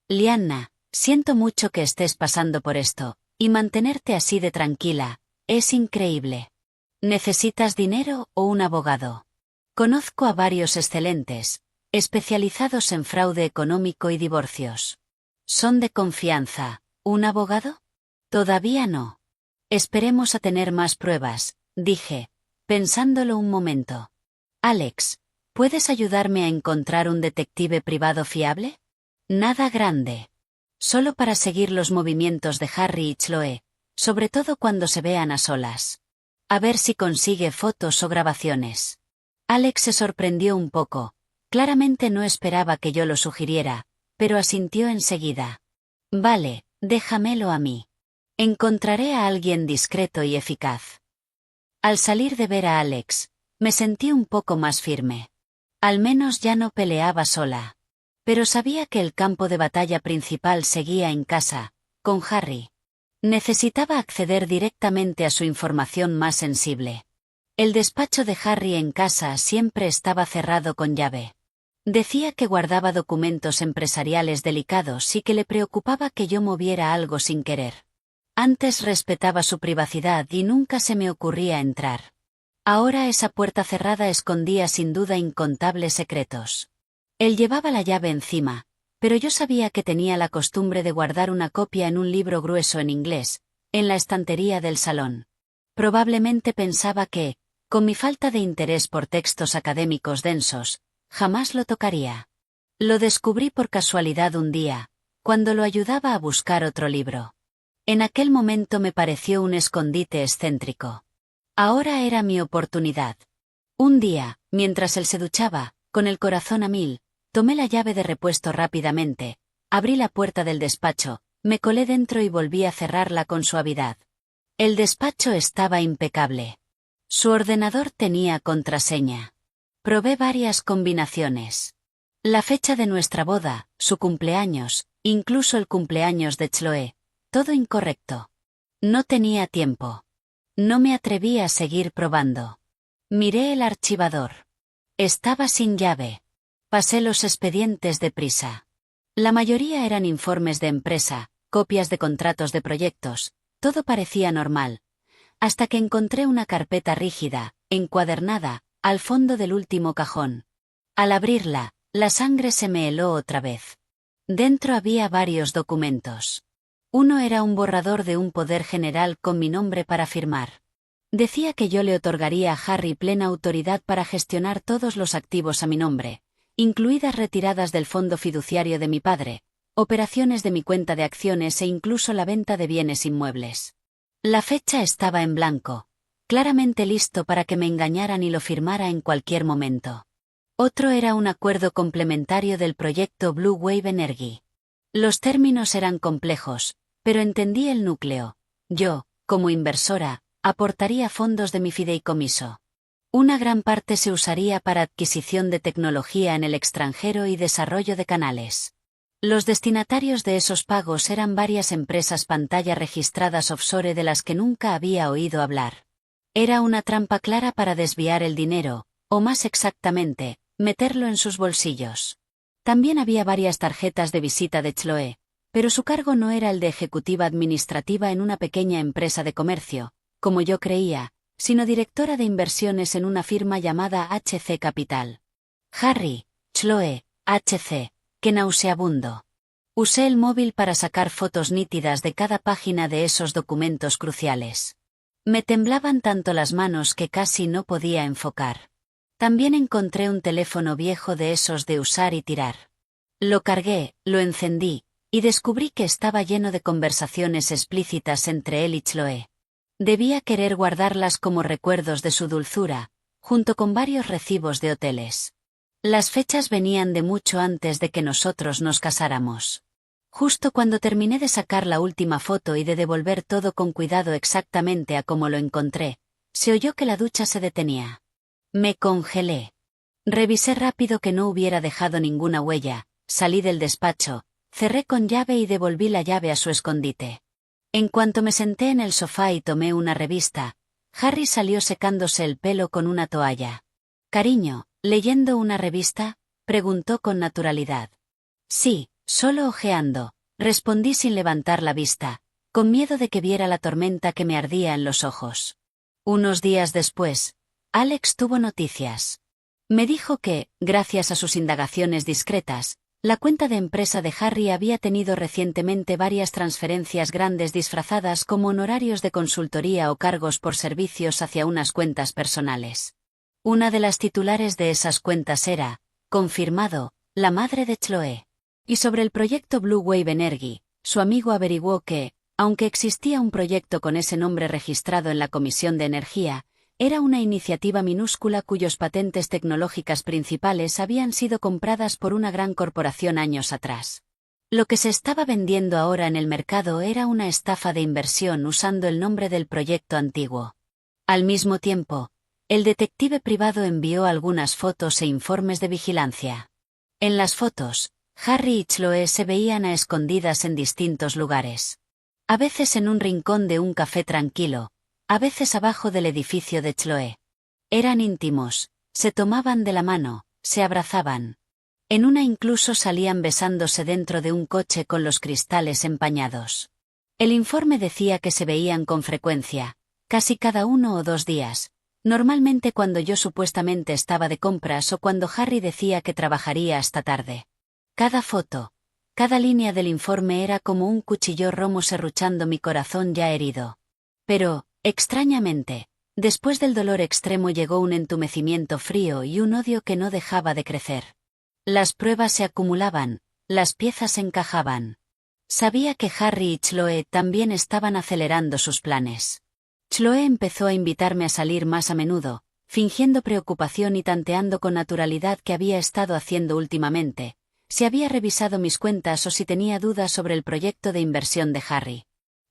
Lianna, siento mucho que estés pasando por esto, y mantenerte así de tranquila, es increíble. ¿Necesitas dinero o un abogado? Conozco a varios excelentes, especializados en fraude económico y divorcios. Son de confianza. ¿Un abogado? Todavía no. Esperemos a tener más pruebas, dije, pensándolo un momento. Alex, ¿puedes ayudarme a encontrar un detective privado fiable? Nada grande. Solo para seguir los movimientos de Harry y Chloe, sobre todo cuando se vean a solas. A ver si consigue fotos o grabaciones. Alex se sorprendió un poco. Claramente no esperaba que yo lo sugiriera, pero asintió enseguida. Vale, déjamelo a mí. Encontraré a alguien discreto y eficaz. Al salir de ver a Alex, me sentí un poco más firme. Al menos ya no peleaba sola. Pero sabía que el campo de batalla principal seguía en casa, con Harry. Necesitaba acceder directamente a su información más sensible. El despacho de Harry en casa siempre estaba cerrado con llave. Decía que guardaba documentos empresariales delicados y que le preocupaba que yo moviera algo sin querer. Antes respetaba su privacidad y nunca se me ocurría entrar. Ahora esa puerta cerrada escondía sin duda incontables secretos. Él llevaba la llave encima, pero yo sabía que tenía la costumbre de guardar una copia en un libro grueso en inglés, en la estantería del salón. Probablemente pensaba que, con mi falta de interés por textos académicos densos, jamás lo tocaría. Lo descubrí por casualidad un día, cuando lo ayudaba a buscar otro libro. En aquel momento me pareció un escondite excéntrico. Ahora era mi oportunidad. Un día, mientras él se duchaba, con el corazón a mil, tomé la llave de repuesto rápidamente, abrí la puerta del despacho, me colé dentro y volví a cerrarla con suavidad. El despacho estaba impecable. Su ordenador tenía contraseña. Probé varias combinaciones. La fecha de nuestra boda, su cumpleaños, incluso el cumpleaños de Chloe, todo incorrecto. No tenía tiempo. No me atreví a seguir probando. Miré el archivador. Estaba sin llave. Pasé los expedientes deprisa. La mayoría eran informes de empresa, copias de contratos de proyectos, todo parecía normal. Hasta que encontré una carpeta rígida, encuadernada, al fondo del último cajón. Al abrirla, la sangre se me heló otra vez. Dentro había varios documentos. Uno era un borrador de un poder general con mi nombre para firmar. Decía que yo le otorgaría a Harry plena autoridad para gestionar todos los activos a mi nombre, incluidas retiradas del fondo fiduciario de mi padre, operaciones de mi cuenta de acciones e incluso la venta de bienes inmuebles. La fecha estaba en blanco, claramente listo para que me engañaran y lo firmara en cualquier momento. Otro era un acuerdo complementario del proyecto Blue Wave Energy. Los términos eran complejos, pero entendí el núcleo. Yo, como inversora, aportaría fondos de mi fideicomiso. Una gran parte se usaría para adquisición de tecnología en el extranjero y desarrollo de canales. Los destinatarios de esos pagos eran varias empresas pantalla registradas offshore de las que nunca había oído hablar. Era una trampa clara para desviar el dinero, o más exactamente, meterlo en sus bolsillos. También había varias tarjetas de visita de Chloe, pero su cargo no era el de ejecutiva administrativa en una pequeña empresa de comercio, como yo creía, sino directora de inversiones en una firma llamada HC Capital. Harry, Chloe, HC, qué nauseabundo. Usé el móvil para sacar fotos nítidas de cada página de esos documentos cruciales. Me temblaban tanto las manos que casi no podía enfocar. También encontré un teléfono viejo de esos de usar y tirar. Lo cargué, lo encendí, y descubrí que estaba lleno de conversaciones explícitas entre él y Chloe. Debía querer guardarlas como recuerdos de su dulzura, junto con varios recibos de hoteles. Las fechas venían de mucho antes de que nosotros nos casáramos. Justo cuando terminé de sacar la última foto y de devolver todo con cuidado exactamente a como lo encontré, se oyó que la ducha se detenía. Me congelé. Revisé rápido que no hubiera dejado ninguna huella, salí del despacho, cerré con llave y devolví la llave a su escondite. En cuanto me senté en el sofá y tomé una revista, Harry salió secándose el pelo con una toalla. «Cariño, ¿leyendo una revista?», preguntó con naturalidad. «Sí, solo hojeando», respondí sin levantar la vista, con miedo de que viera la tormenta que me ardía en los ojos. Unos días después, Alex tuvo noticias. Me dijo que, gracias a sus indagaciones discretas, la cuenta de empresa de Harry había tenido recientemente varias transferencias grandes disfrazadas como honorarios de consultoría o cargos por servicios hacia unas cuentas personales. Una de las titulares de esas cuentas era, confirmado, la madre de Chloe. Y sobre el proyecto Blue Wave Energy, su amigo averiguó que, aunque existía un proyecto con ese nombre registrado en la Comisión de Energía, era una iniciativa minúscula cuyos patentes tecnológicas principales habían sido compradas por una gran corporación años atrás. Lo que se estaba vendiendo ahora en el mercado era una estafa de inversión usando el nombre del proyecto antiguo. Al mismo tiempo, el detective privado envió algunas fotos e informes de vigilancia. En las fotos, Harry y Chloe se veían a escondidas en distintos lugares. A veces en un rincón de un café tranquilo, a veces abajo del edificio de Chloe. Eran íntimos, se tomaban de la mano, se abrazaban. En una incluso salían besándose dentro de un coche con los cristales empañados. El informe decía que se veían con frecuencia, casi cada 1 o 2 días, normalmente cuando yo supuestamente estaba de compras o cuando Harry decía que trabajaría hasta tarde. Cada foto, cada línea del informe era como un cuchillo romo serruchando mi corazón ya herido. Pero, extrañamente, después del dolor extremo llegó un entumecimiento frío y un odio que no dejaba de crecer. Las pruebas se acumulaban, las piezas encajaban. Sabía que Harry y Chloe también estaban acelerando sus planes. Chloe empezó a invitarme a salir más a menudo, fingiendo preocupación y tanteando con naturalidad qué había estado haciendo últimamente, si había revisado mis cuentas o si tenía dudas sobre el proyecto de inversión de Harry.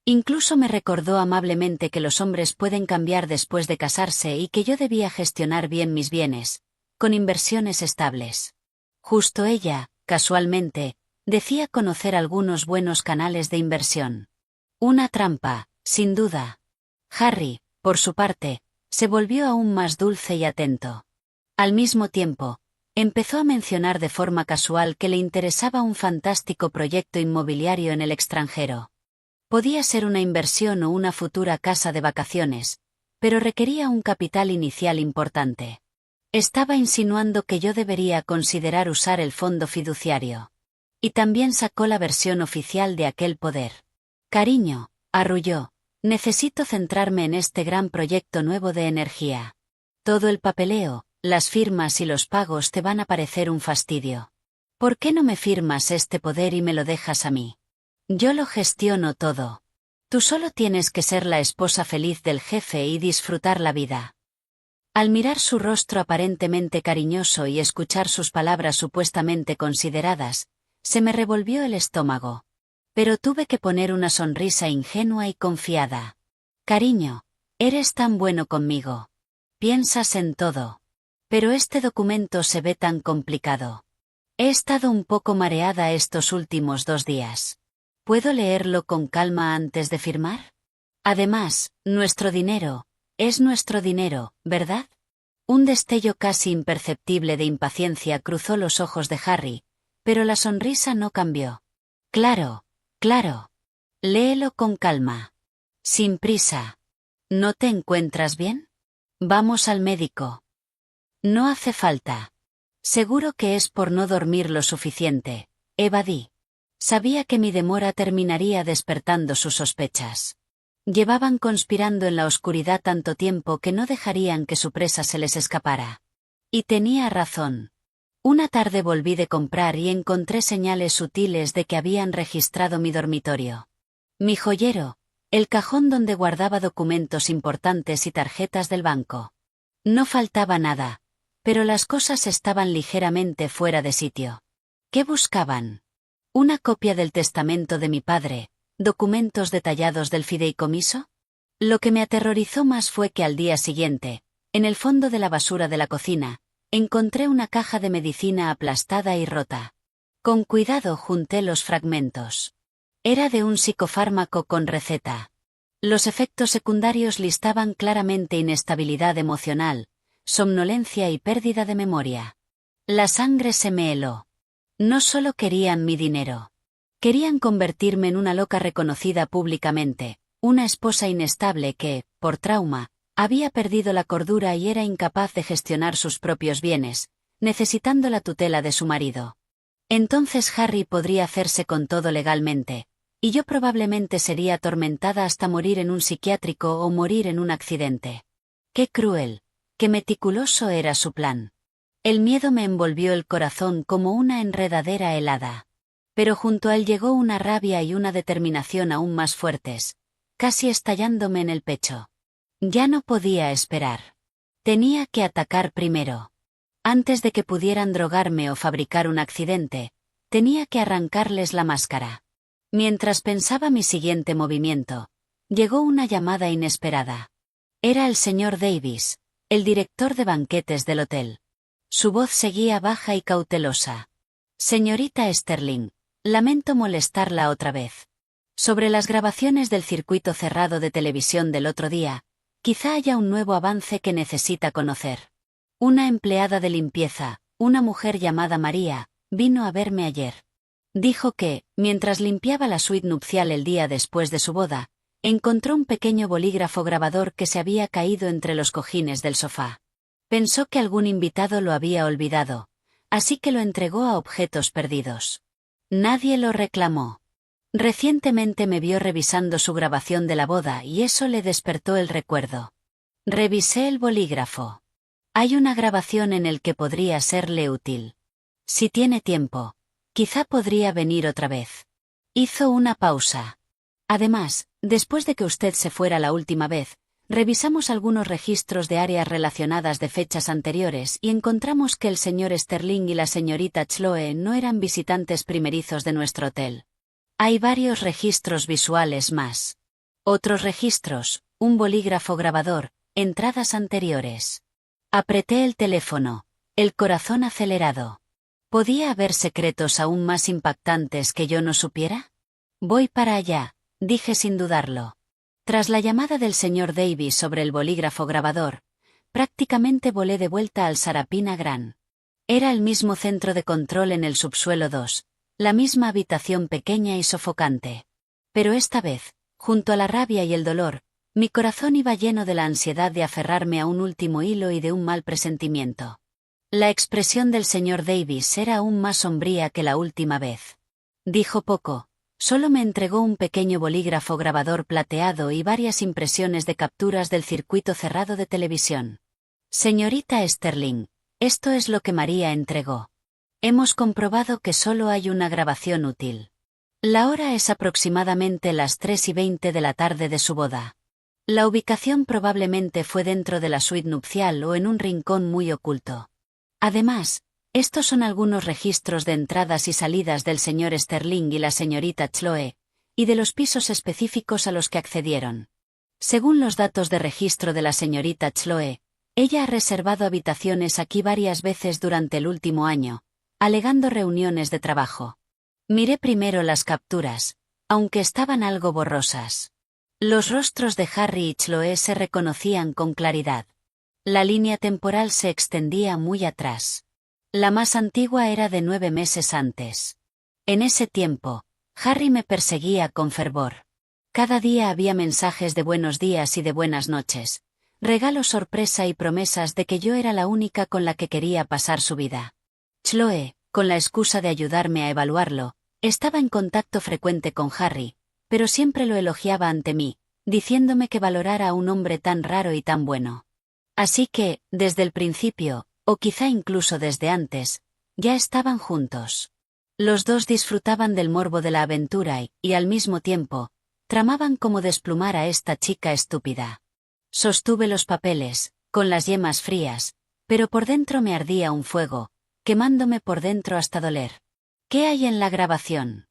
Incluso me recordó amablemente que los hombres pueden cambiar después de casarse y que yo debía gestionar bien mis bienes, con inversiones estables. Justo ella, casualmente, decía conocer algunos buenos canales de inversión. Una trampa, sin duda. Harry, por su parte, se volvió aún más dulce y atento. Al mismo tiempo, empezó a mencionar de forma casual que le interesaba un fantástico proyecto inmobiliario en el extranjero. Podía ser una inversión o una futura casa de vacaciones, pero requería un capital inicial importante. Estaba insinuando que yo debería considerar usar el fondo fiduciario. Y también sacó la versión oficial de aquel poder. «Cariño», arrulló, «necesito centrarme en este gran proyecto nuevo de energía. Todo el papeleo, las firmas y los pagos te van a parecer un fastidio. ¿Por qué no me firmas este poder y me lo dejas a mí? Yo lo gestiono todo. Tú solo tienes que ser la esposa feliz del jefe y disfrutar la vida. Al mirar su rostro aparentemente cariñoso y escuchar sus palabras supuestamente consideradas, se me revolvió el estómago. Pero tuve que poner una sonrisa ingenua y confiada. Cariño, eres tan bueno conmigo. Piensas en todo. Pero este documento se ve tan complicado. He estado un poco mareada estos últimos 2 días. ¿Puedo leerlo con calma antes de firmar? Además, nuestro dinero, es nuestro dinero, ¿verdad? Un destello casi imperceptible de impaciencia cruzó los ojos de Harry, pero la sonrisa no cambió. Claro, claro. Léelo con calma. Sin prisa. ¿No te encuentras bien? Vamos al médico. No hace falta. Seguro que es por no dormir lo suficiente, evadí. Sabía que mi demora terminaría despertando sus sospechas. Llevaban conspirando en la oscuridad tanto tiempo que no dejarían que su presa se les escapara. Y tenía razón. Una tarde volví de comprar y encontré señales sutiles de que habían registrado mi dormitorio. Mi joyero, el cajón donde guardaba documentos importantes y tarjetas del banco. No faltaba nada, pero las cosas estaban ligeramente fuera de sitio. ¿Qué buscaban? ¿Una copia del testamento de mi padre, documentos detallados del fideicomiso? Lo que me aterrorizó más fue que al día siguiente, en el fondo de la basura de la cocina, encontré una caja de medicina aplastada y rota. Con cuidado junté los fragmentos. Era de un psicofármaco con receta. Los efectos secundarios listaban claramente inestabilidad emocional, somnolencia y pérdida de memoria. La sangre se me heló. No solo querían mi dinero. Querían convertirme en una loca reconocida públicamente, una esposa inestable que, por trauma, había perdido la cordura y era incapaz de gestionar sus propios bienes, necesitando la tutela de su marido. Entonces Harry podría hacerse con todo legalmente, y yo probablemente sería atormentada hasta morir en un psiquiátrico o morir en un accidente. Qué cruel, qué meticuloso era su plan. El miedo me envolvió el corazón como una enredadera helada. Pero junto a él llegó una rabia y una determinación aún más fuertes, casi estallándome en el pecho. Ya no podía esperar. Tenía que atacar primero. Antes de que pudieran drogarme o fabricar un accidente, tenía que arrancarles la máscara. Mientras pensaba mi siguiente movimiento, llegó una llamada inesperada. Era el señor Davis, el director de banquetes del hotel. Su voz seguía baja y cautelosa. Señorita Sterling, lamento molestarla otra vez. Sobre las grabaciones del circuito cerrado de televisión del otro día, quizá haya un nuevo avance que necesita conocer. Una empleada de limpieza, una mujer llamada María, vino a verme ayer. Dijo que, mientras limpiaba la suite nupcial el día después de su boda, encontró un pequeño bolígrafo grabador que se había caído entre los cojines del sofá. Pensó que algún invitado lo había olvidado, así que lo entregó a objetos perdidos. Nadie lo reclamó. Recientemente me vio revisando su grabación de la boda y eso le despertó el recuerdo. Revisé el bolígrafo. Hay una grabación en el que podría serle útil. Si tiene tiempo, quizá podría venir otra vez. Hizo una pausa. Además, después de que usted se fuera la última vez, revisamos algunos registros de áreas relacionadas de fechas anteriores y encontramos que el señor Sterling y la señorita Chloe no eran visitantes primerizos de nuestro hotel. Hay varios registros visuales más. Otros registros, un bolígrafo grabador, entradas anteriores. Apreté el teléfono, el corazón acelerado. ¿Podía haber secretos aún más impactantes que yo no supiera? Voy para allá, dije sin dudarlo. Tras la llamada del señor Davis sobre el bolígrafo grabador, prácticamente volé de vuelta al Sarapina Gran. Era el mismo centro de control en el subsuelo 2, la misma habitación pequeña y sofocante. Pero esta vez, junto a la rabia y el dolor, mi corazón iba lleno de la ansiedad de aferrarme a un último hilo y de un mal presentimiento. La expresión del señor Davis era aún más sombría que la última vez. Dijo poco. Solo me entregó un pequeño bolígrafo grabador plateado y varias impresiones de capturas del circuito cerrado de televisión. Señorita Sterling, Esto es lo que María entregó. Hemos comprobado que solo hay una grabación útil. La hora es aproximadamente las 3:20 de la tarde de su boda. La ubicación probablemente fue dentro de la suite nupcial o en un rincón muy oculto. Además, estos son algunos registros de entradas y salidas del señor Sterling y la señorita Chloe, y de los pisos específicos a los que accedieron. Según los datos de registro de la señorita Chloe, ella ha reservado habitaciones aquí varias veces durante el último año, alegando reuniones de trabajo. Miré primero las capturas, aunque estaban algo borrosas. Los rostros de Harry y Chloe se reconocían con claridad. La línea temporal se extendía muy atrás. La más antigua era de 9 meses antes. En ese tiempo, Harry me perseguía con fervor. Cada día había mensajes de buenos días y de buenas noches, regalos sorpresa y promesas de que yo era la única con la que quería pasar su vida. Chloe, con la excusa de ayudarme a evaluarlo, estaba en contacto frecuente con Harry, pero siempre lo elogiaba ante mí, diciéndome que valorara a un hombre tan raro y tan bueno. Así que, desde el principio, o quizá incluso desde antes, ya estaban juntos. Los dos disfrutaban del morbo de la aventura y al mismo tiempo, tramaban cómo desplumar a esta chica estúpida. Sostuve los papeles, con las yemas frías, pero por dentro me ardía un fuego, quemándome por dentro hasta doler. ¿Qué hay en la grabación?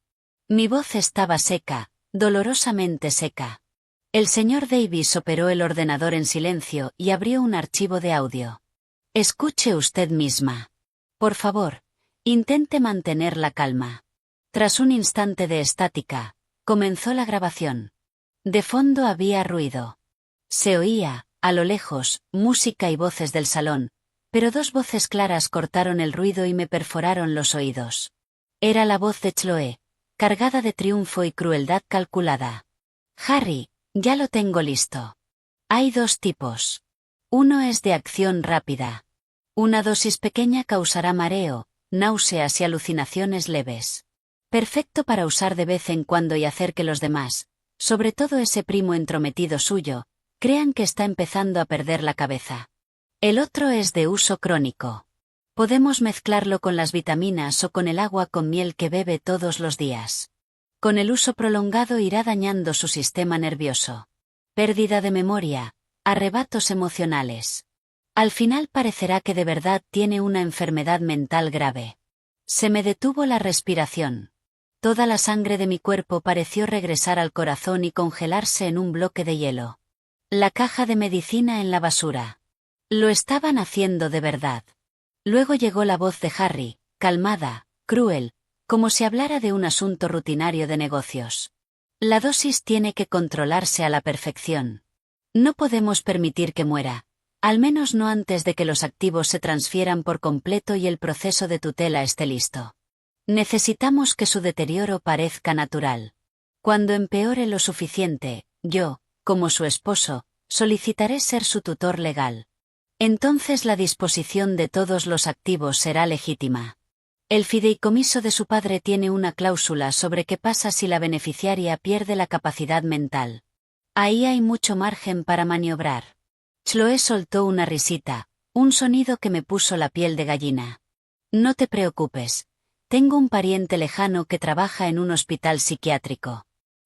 Mi voz estaba seca, dolorosamente seca. El señor Davis operó el ordenador en silencio y abrió un archivo de audio. Escuche usted misma. Por favor, intente mantener la calma. Tras un instante de estática, comenzó la grabación. De fondo había ruido. Se oía, a lo lejos, música y voces del salón, pero dos voces claras cortaron el ruido y me perforaron los oídos. Era la voz de Chloe, cargada de triunfo y crueldad calculada. Harry, ya lo tengo listo. Hay dos tipos. Uno es de acción rápida. Una dosis pequeña causará mareo, náuseas y alucinaciones leves. Perfecto para usar de vez en cuando y hacer que los demás, sobre todo ese primo entrometido suyo, crean que está empezando a perder la cabeza. El otro es de uso crónico. Podemos mezclarlo con las vitaminas o con el agua con miel que bebe todos los días. Con el uso prolongado irá dañando su sistema nervioso. Pérdida de memoria, arrebatos emocionales. Al final parecerá que de verdad tiene una enfermedad mental grave. Se me detuvo la respiración. Toda la sangre de mi cuerpo pareció regresar al corazón y congelarse en un bloque de hielo. La caja de medicina en la basura. Lo estaban haciendo de verdad. Luego llegó la voz de Harry, calmada, cruel, como si hablara de un asunto rutinario de negocios. La dosis tiene que controlarse a la perfección. No podemos permitir que muera, al menos no antes de que los activos se transfieran por completo y el proceso de tutela esté listo. Necesitamos que su deterioro parezca natural. Cuando empeore lo suficiente, yo, como su esposo, solicitaré ser su tutor legal. Entonces la disposición de todos los activos será legítima. El fideicomiso de su padre tiene una cláusula sobre qué pasa si la beneficiaria pierde la capacidad mental. Ahí hay mucho margen para maniobrar. Chloe soltó una risita, un sonido que me puso la piel de gallina. No te preocupes. Tengo un pariente lejano que trabaja en un hospital psiquiátrico.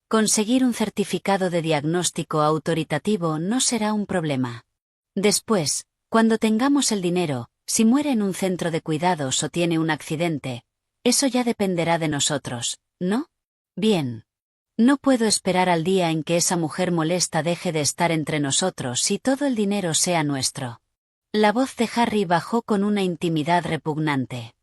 Conseguir un certificado de diagnóstico autoritativo no será un problema. Después, cuando tengamos el dinero, si muere en un centro de cuidados o tiene un accidente, eso ya dependerá de nosotros, ¿no? Bien. No puedo esperar al día en que esa mujer molesta deje de estar entre nosotros y todo el dinero sea nuestro. La voz de Harry bajó con una intimidad repugnante.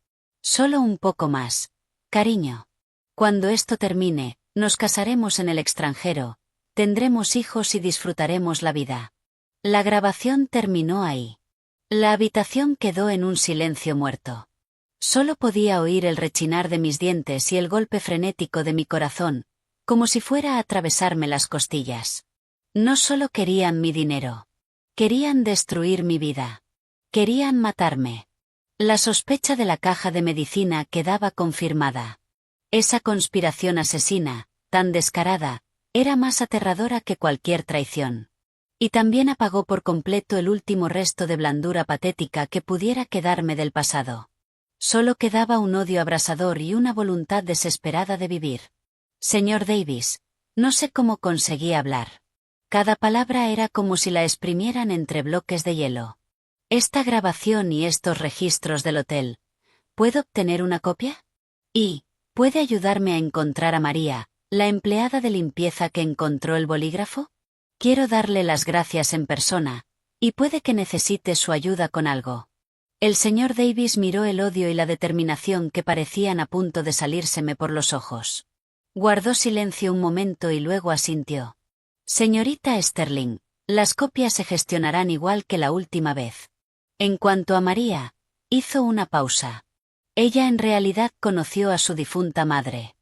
Solo un poco más, cariño. Cuando esto termine, nos casaremos en el extranjero, tendremos hijos y disfrutaremos la vida. La grabación terminó ahí. La habitación quedó en un silencio muerto. Solo podía oír el rechinar de mis dientes y el golpe frenético de mi corazón, como si fuera a atravesarme las costillas. No solo querían mi dinero. Querían destruir mi vida. Querían matarme. La sospecha de la caja de medicina quedaba confirmada. Esa conspiración asesina, tan descarada, era más aterradora que cualquier traición. Y también apagó por completo el último resto de blandura patética que pudiera quedarme del pasado. Solo quedaba un odio abrasador y una voluntad desesperada de vivir. Señor Davis, no sé cómo conseguí hablar. Cada palabra era como si la exprimieran entre bloques de hielo. Esta grabación y estos registros del hotel, ¿puedo obtener una copia? Y, ¿puede ayudarme a encontrar a María, la empleada de limpieza que encontró el bolígrafo? Quiero darle las gracias en persona, y puede que necesite su ayuda con algo. El señor Davis miró el odio y la determinación que parecían a punto de salírseme por los ojos. Guardó silencio un momento y luego asintió. Señorita Sterling, las copias se gestionarán igual que la última vez. En cuanto a María, hizo una pausa. Ella en realidad conoció a su difunta madre.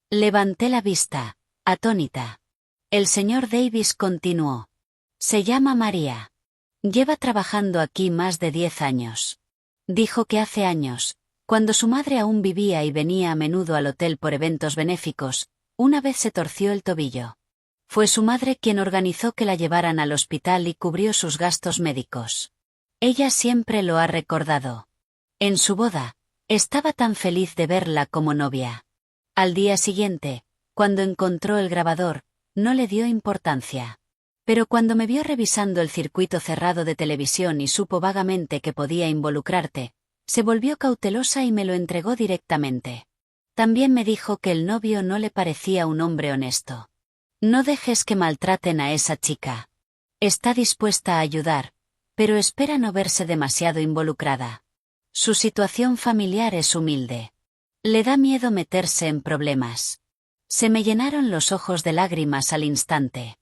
Levanté la vista, atónita. El señor Davis continuó. Se llama María. Lleva trabajando aquí más de 10 años. Dijo que hace años, cuando su madre aún vivía y venía a menudo al hotel por eventos benéficos, una vez se torció el tobillo. Fue su madre quien organizó que la llevaran al hospital y cubrió sus gastos médicos. Ella siempre lo ha recordado. En su boda, estaba tan feliz de verla como novia. Al día siguiente, cuando encontró el grabador, no le dio importancia. Pero cuando me vio revisando el circuito cerrado de televisión y supo vagamente que podía involucrarte, se volvió cautelosa y me lo entregó directamente. También me dijo que el novio no le parecía un hombre honesto. No dejes que maltraten a esa chica. Está dispuesta a ayudar, pero espera no verse demasiado involucrada. Su situación familiar es humilde. Le da miedo meterse en problemas. Se me llenaron los ojos de lágrimas al instante.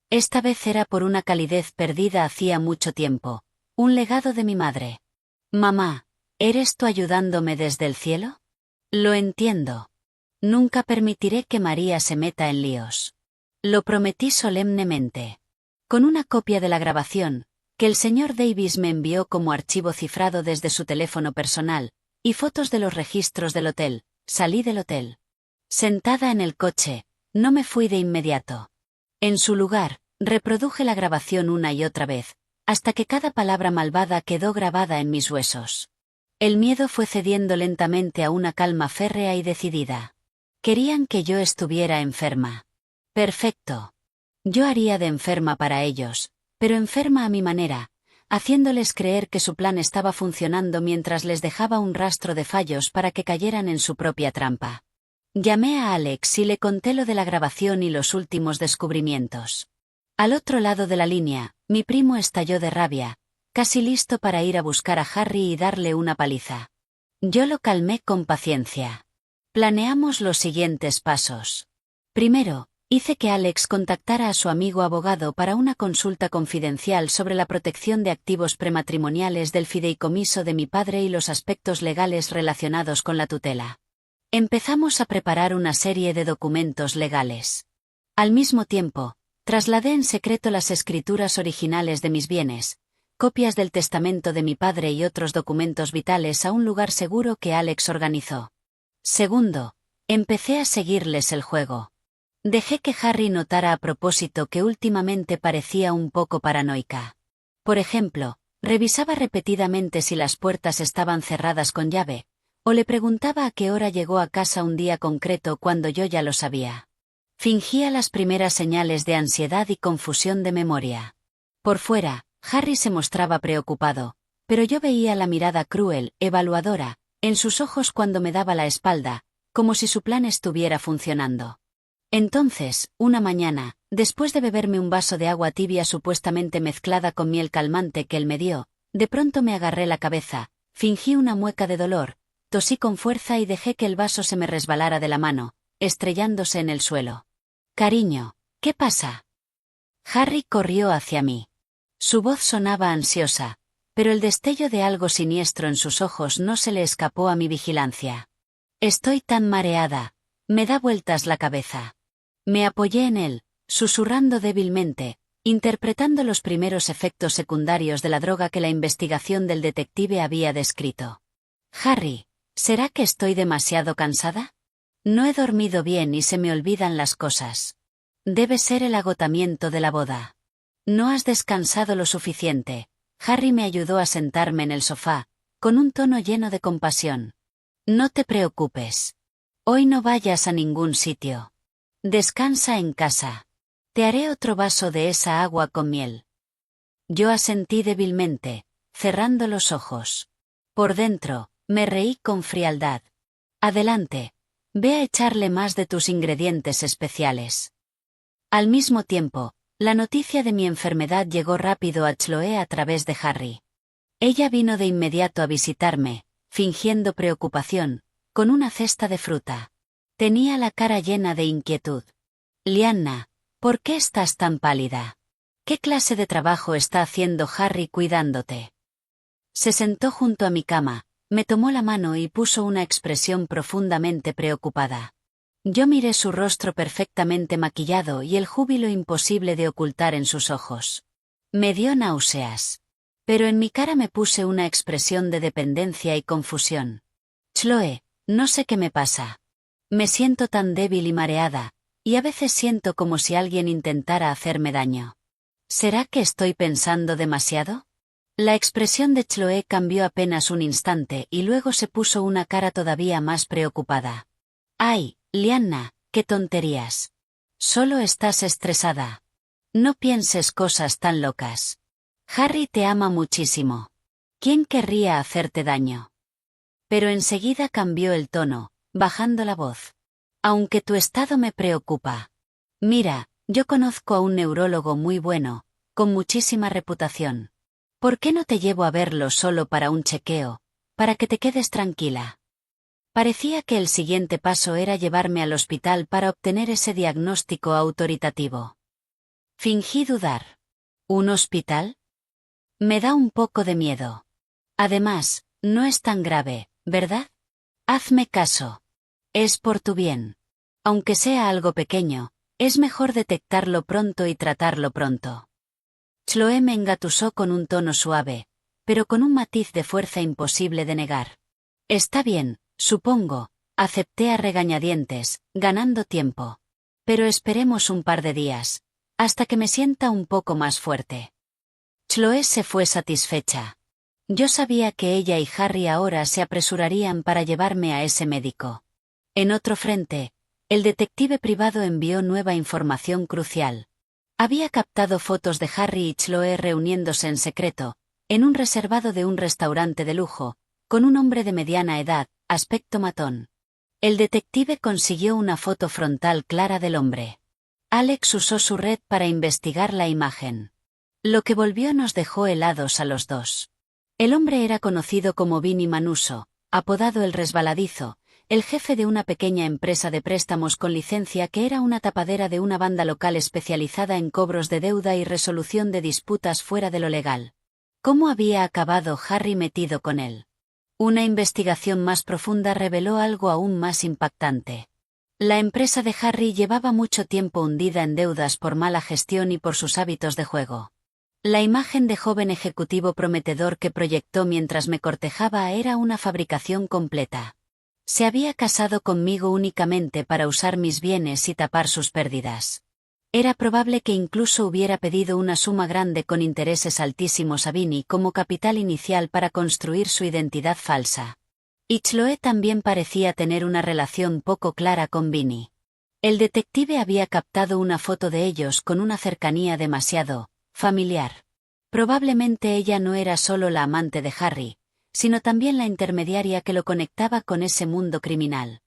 Esta vez era por una calidez perdida hacía mucho tiempo, un legado de mi madre. Mamá, ¿eres tú ayudándome desde el cielo? Lo entiendo. Nunca permitiré que María se meta en líos. Lo prometí solemnemente. Con una copia de la grabación, que el señor Davis me envió como archivo cifrado desde su teléfono personal, y fotos de los registros del hotel, salí del hotel. Sentada en el coche, no me fui de inmediato. En su lugar, reproduje la grabación una y otra vez, hasta que cada palabra malvada quedó grabada en mis huesos. El miedo fue cediendo lentamente a una calma férrea y decidida. Querían que yo estuviera enferma. Perfecto. Yo haría de enferma para ellos, pero enferma a mi manera, haciéndoles creer que su plan estaba funcionando mientras les dejaba un rastro de fallos para que cayeran en su propia trampa. Llamé a Alex y le conté lo de la grabación y los últimos descubrimientos. Al otro lado de la línea, mi primo estalló de rabia, casi listo para ir a buscar a Harry y darle una paliza. Yo lo calmé con paciencia. Planeamos los siguientes pasos. Primero, hice que Alex contactara a su amigo abogado para una consulta confidencial sobre la protección de activos prematrimoniales del fideicomiso de mi padre y los aspectos legales relacionados con la tutela. Empezamos a preparar una serie de documentos legales. Al mismo tiempo, trasladé en secreto las escrituras originales de mis bienes, copias del testamento de mi padre y otros documentos vitales a un lugar seguro que Alex organizó. Segundo, empecé a seguirles el juego. Dejé que Harry notara a propósito que últimamente parecía un poco paranoica. Por ejemplo, revisaba repetidamente si las puertas estaban cerradas con llave, o le preguntaba a qué hora llegó a casa un día concreto cuando yo ya lo sabía. Fingía las primeras señales de ansiedad y confusión de memoria. Por fuera, Harry se mostraba preocupado, pero yo veía la mirada cruel, evaluadora, en sus ojos cuando me daba la espalda, como si su plan estuviera funcionando. Entonces, una mañana, después de beberme un vaso de agua tibia supuestamente mezclada con miel calmante que él me dio, de pronto me agarré la cabeza, fingí una mueca de dolor, tosí con fuerza y dejé que el vaso se me resbalara de la mano, estrellándose en el suelo. Cariño, ¿qué pasa? Harry corrió hacia mí. Su voz sonaba ansiosa, pero el destello de algo siniestro en sus ojos no se le escapó a mi vigilancia. Estoy tan mareada, me da vueltas la cabeza. Me apoyé en él, susurrando débilmente, interpretando los primeros efectos secundarios de la droga que la investigación del detective había descrito. Harry, ¿será que estoy demasiado cansada? No he dormido bien y se me olvidan las cosas. Debe ser el agotamiento de la boda. No has descansado lo suficiente. Harry me ayudó a sentarme en el sofá, con un tono lleno de compasión. No te preocupes. Hoy no vayas a ningún sitio. Descansa en casa. Te haré otro vaso de esa agua con miel. Yo asentí débilmente, cerrando los ojos. Por dentro, me reí con frialdad. Adelante. Ve a echarle más de tus ingredientes especiales. Al mismo tiempo, la noticia de mi enfermedad llegó rápido a Chloe a través de Harry. Ella vino de inmediato a visitarme, fingiendo preocupación, con una cesta de fruta. Tenía la cara llena de inquietud. Lianna, ¿por qué estás tan pálida? ¿Qué clase de trabajo está haciendo Harry cuidándote? Se sentó junto a mi cama, me tomó la mano y puso una expresión profundamente preocupada. Yo miré su rostro perfectamente maquillado y el júbilo imposible de ocultar en sus ojos. Me dio náuseas. Pero en mi cara me puse una expresión de dependencia y confusión. Chloe, no sé qué me pasa. Me siento tan débil y mareada, y a veces siento como si alguien intentara hacerme daño. ¿Será que estoy pensando demasiado? La expresión de Chloe cambió apenas un instante y luego se puso una cara todavía más preocupada. ¡Ay, Lianna, qué tonterías! Solo estás estresada. No pienses cosas tan locas. Harry te ama muchísimo. ¿Quién querría hacerte daño? Pero enseguida cambió el tono, bajando la voz. Aunque tu estado me preocupa. Mira, yo conozco a un neurólogo muy bueno, con muchísima reputación. ¿Por qué no te llevo a verlo solo para un chequeo, para que te quedes tranquila? Parecía que el siguiente paso era llevarme al hospital para obtener ese diagnóstico autoritativo. Fingí dudar. ¿Un hospital? Me da un poco de miedo. Además, no es tan grave, ¿verdad? Hazme caso. Es por tu bien. Aunque sea algo pequeño, es mejor detectarlo pronto y tratarlo pronto. Chloe me engatusó con un tono suave, pero con un matiz de fuerza imposible de negar. Está bien, supongo, acepté a regañadientes, ganando tiempo. Pero esperemos un par de días, hasta que me sienta un poco más fuerte. Chloe se fue satisfecha. Yo sabía que ella y Harry ahora se apresurarían para llevarme a ese médico. En otro frente, el detective privado envió nueva información crucial. Había captado fotos de Harry y Chloe reuniéndose en secreto, en un reservado de un restaurante de lujo, con un hombre de mediana edad, aspecto matón. El detective consiguió una foto frontal clara del hombre. Alex usó su red para investigar la imagen. Lo que volvió nos dejó helados a los dos. El hombre era conocido como Vinny Manuso, apodado el Resbaladizo, el jefe de una pequeña empresa de préstamos con licencia que era una tapadera de una banda local especializada en cobros de deuda y resolución de disputas fuera de lo legal. ¿Cómo había acabado Harry metido con él? Una investigación más profunda reveló algo aún más impactante. La empresa de Harry llevaba mucho tiempo hundida en deudas por mala gestión y por sus hábitos de juego. La imagen de joven ejecutivo prometedor que proyectó mientras me cortejaba era una fabricación completa. Se había casado conmigo únicamente para usar mis bienes y tapar sus pérdidas. Era probable que incluso hubiera pedido una suma grande con intereses altísimos a Vinny como capital inicial para construir su identidad falsa. Y Chloe también parecía tener una relación poco clara con Vinny. El detective había captado una foto de ellos con una cercanía demasiado familiar. Probablemente ella no era solo la amante de Harry, sino también la intermediaria que lo conectaba con ese mundo criminal.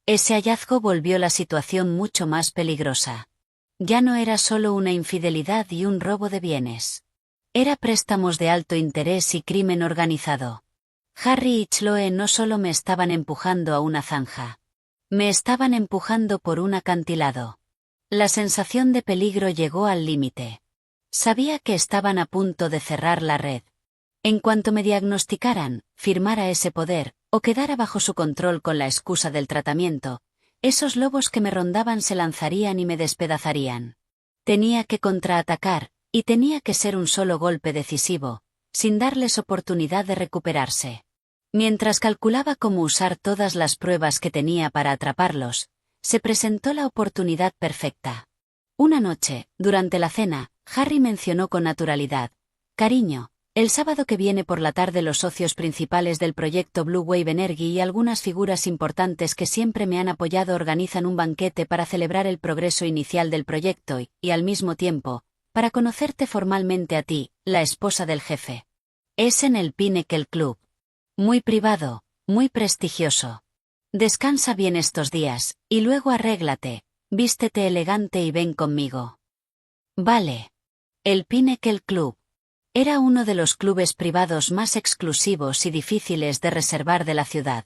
Ese hallazgo volvió la situación mucho más peligrosa. Ya no era solo una infidelidad y un robo de bienes. Era préstamos de alto interés y crimen organizado. Harry y Chloe no solo me estaban empujando a una zanja. Me estaban empujando por un acantilado. La sensación de peligro llegó al límite. Sabía que estaban a punto de cerrar la red. En cuanto me diagnosticaran, firmara ese poder, o quedara bajo su control con la excusa del tratamiento, esos lobos que me rondaban se lanzarían y me despedazarían. Tenía que contraatacar, y tenía que ser un solo golpe decisivo, sin darles oportunidad de recuperarse. Mientras calculaba cómo usar todas las pruebas que tenía para atraparlos, se presentó la oportunidad perfecta. Una noche, durante la cena, Harry mencionó con naturalidad. Cariño, el sábado que viene por la tarde los socios principales del proyecto Blue Wave Energy y algunas figuras importantes que siempre me han apoyado organizan un banquete para celebrar el progreso inicial del proyecto y al mismo tiempo, para conocerte formalmente a ti, la esposa del jefe. Es en el Pinnacle Club. Muy privado, muy prestigioso. Descansa bien estos días, y luego arréglate, vístete elegante y ven conmigo. Vale. El Pinnacle Club. Era uno de los clubes privados más exclusivos y difíciles de reservar de la ciudad.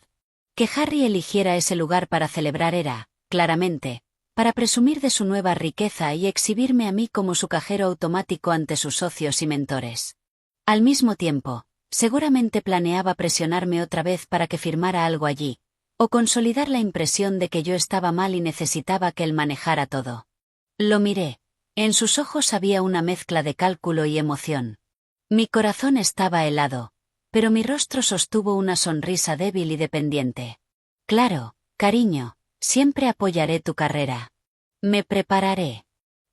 Que Harry eligiera ese lugar para celebrar era, claramente, para presumir de su nueva riqueza y exhibirme a mí como su cajero automático ante sus socios y mentores. Al mismo tiempo, seguramente planeaba presionarme otra vez para que firmara algo allí, o consolidar la impresión de que yo estaba mal y necesitaba que él manejara todo. Lo miré. En sus ojos había una mezcla de cálculo y emoción. Mi corazón estaba helado, pero mi rostro sostuvo una sonrisa débil y dependiente. Claro, cariño, siempre apoyaré tu carrera. Me prepararé.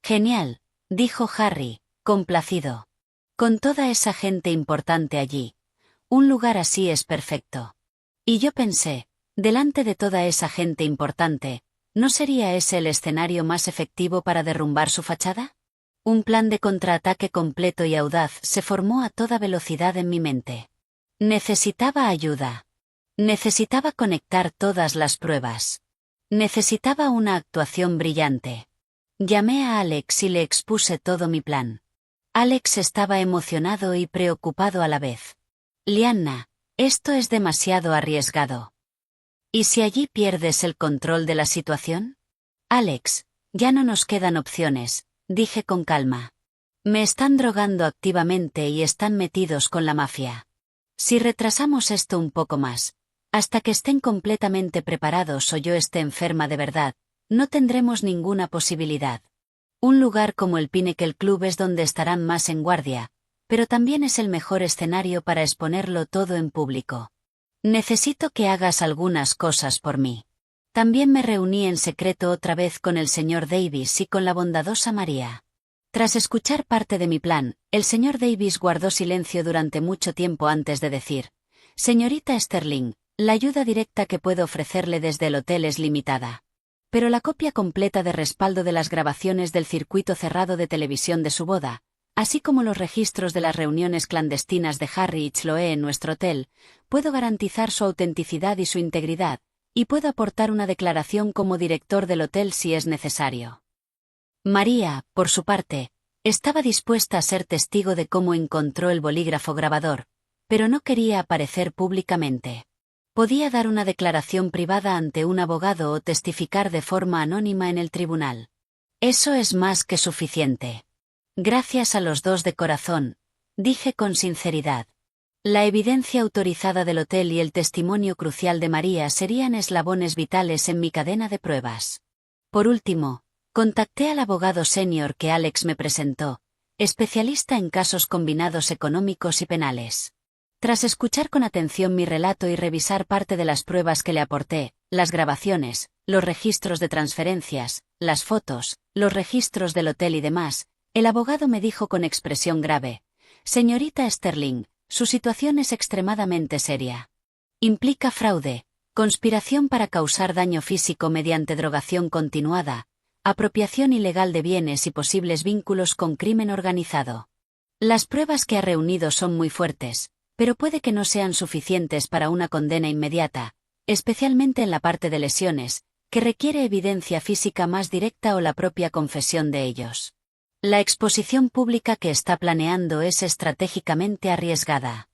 Genial, dijo Harry, complacido. Con toda esa gente importante allí. Un lugar así es perfecto. Y yo pensé, delante de toda esa gente importante, ¿no sería ese el escenario más efectivo para derrumbar su fachada? Un plan de contraataque completo y audaz se formó a toda velocidad en mi mente. Necesitaba ayuda. Necesitaba conectar todas las pruebas. Necesitaba una actuación brillante. Llamé a Alex y le expuse todo mi plan. Alex estaba emocionado y preocupado a la vez. Lianna, esto es demasiado arriesgado. ¿Y si allí pierdes el control de la situación? Alex, ya no nos quedan opciones, dije con calma. Me están drogando activamente y están metidos con la mafia. Si retrasamos esto un poco más, hasta que estén completamente preparados o yo esté enferma de verdad, no tendremos ninguna posibilidad. Un lugar como el Pinnacle Club es donde estarán más en guardia, pero también es el mejor escenario para exponerlo todo en público. Necesito que hagas algunas cosas por mí. También me reuní en secreto otra vez con el señor Davis y con la bondadosa María. Tras escuchar parte de mi plan, el señor Davis guardó silencio durante mucho tiempo antes de decir: «Señorita Sterling, la ayuda directa que puedo ofrecerle desde el hotel es limitada. Pero la copia completa de respaldo de las grabaciones del circuito cerrado de televisión de su boda, así como los registros de las reuniones clandestinas de Harry y Chloe en nuestro hotel, puedo garantizar su autenticidad y su integridad, y puedo aportar una declaración como director del hotel si es necesario». María, por su parte, estaba dispuesta a ser testigo de cómo encontró el bolígrafo grabador, pero no quería aparecer públicamente. Podía dar una declaración privada ante un abogado o testificar de forma anónima en el tribunal. Eso es más que suficiente. Gracias a los dos de corazón, dije con sinceridad. La evidencia autorizada del hotel y el testimonio crucial de María serían eslabones vitales en mi cadena de pruebas. Por último, contacté al abogado senior que Alex me presentó, especialista en casos combinados económicos y penales. Tras escuchar con atención mi relato y revisar parte de las pruebas que le aporté, las grabaciones, los registros de transferencias, las fotos, los registros del hotel y demás, el abogado me dijo con expresión grave: «Señorita Sterling, su situación es extremadamente seria. Implica fraude, conspiración para causar daño físico mediante drogación continuada, apropiación ilegal de bienes y posibles vínculos con crimen organizado. Las pruebas que ha reunido son muy fuertes, pero puede que no sean suficientes para una condena inmediata, especialmente en la parte de lesiones, que requiere evidencia física más directa o la propia confesión de ellos. La exposición pública que está planeando es estratégicamente arriesgada.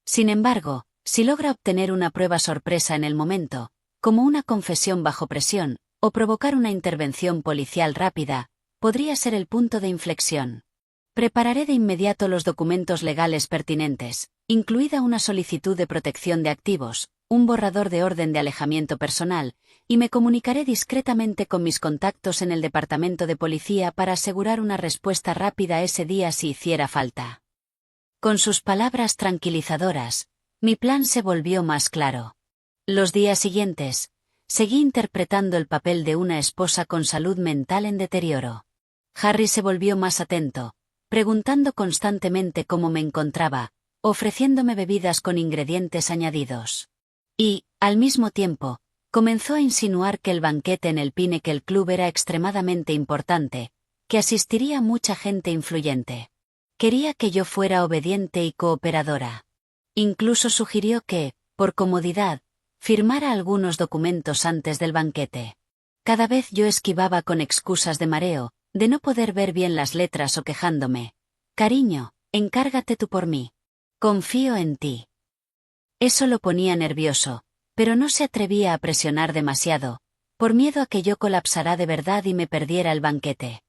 Sin embargo, si logra obtener una prueba sorpresa en el momento, como una confesión bajo presión, o provocar una intervención policial rápida, podría ser el punto de inflexión. Prepararé de inmediato los documentos legales pertinentes, incluida una solicitud de protección de activos, un borrador de orden de alejamiento personal, y me comunicaré discretamente con mis contactos en el departamento de policía para asegurar una respuesta rápida ese día si hiciera falta. Con sus palabras tranquilizadoras, mi plan se volvió más claro. Los días siguientes, seguí interpretando el papel de una esposa con salud mental en deterioro. Harry se volvió más atento, preguntando constantemente cómo me encontraba, ofreciéndome bebidas con ingredientes añadidos. Y, al mismo tiempo, comenzó a insinuar que el banquete en el Pinnacle Club era extremadamente importante, que asistiría mucha gente influyente. Quería que yo fuera obediente y cooperadora. Incluso sugirió que, por comodidad, firmara algunos documentos antes del banquete. Cada vez yo esquivaba con excusas de mareo, de no poder ver bien las letras o quejándome. Cariño, encárgate tú por mí. Confío en ti. Eso lo ponía nervioso, pero no se atrevía a presionar demasiado, por miedo a que yo colapsara de verdad y me perdiera el banquete.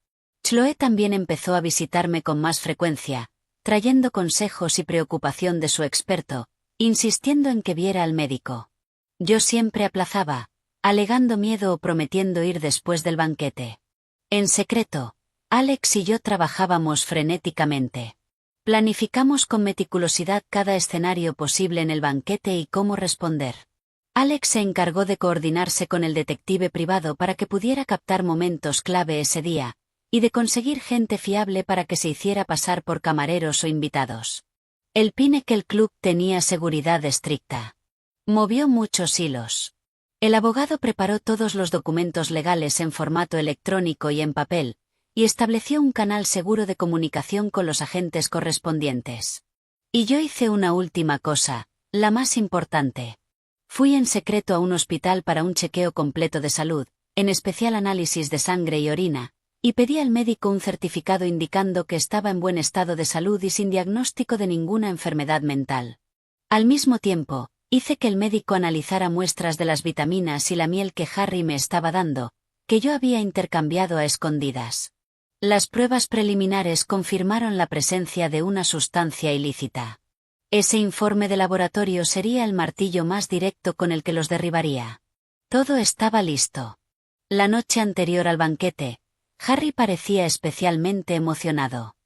Chloe también empezó a visitarme con más frecuencia, trayendo consejos y preocupación de su experto, insistiendo en que viera al médico. Yo siempre aplazaba, alegando miedo o prometiendo ir después del banquete. En secreto, Alex y yo trabajábamos frenéticamente. Planificamos con meticulosidad cada escenario posible en el banquete y cómo responder. Alex se encargó de coordinarse con el detective privado para que pudiera captar momentos clave ese día, y de conseguir gente fiable para que se hiciera pasar por camareros o invitados. El Pinnacle Club tenía seguridad estricta. Movió muchos hilos. El abogado preparó todos los documentos legales en formato electrónico y en papel, y estableció un canal seguro de comunicación con los agentes correspondientes. Y yo hice una última cosa, la más importante. Fui en secreto a un hospital para un chequeo completo de salud, en especial análisis de sangre y orina, y pedí al médico un certificado indicando que estaba en buen estado de salud y sin diagnóstico de ninguna enfermedad mental. Al mismo tiempo, hice que el médico analizara muestras de las vitaminas y la miel que Harry me estaba dando, que yo había intercambiado a escondidas. Las pruebas preliminares confirmaron la presencia de una sustancia ilícita. Ese informe de laboratorio sería el martillo más directo con el que los derribaría. Todo estaba listo. La noche anterior al banquete, Harry parecía especialmente emocionado.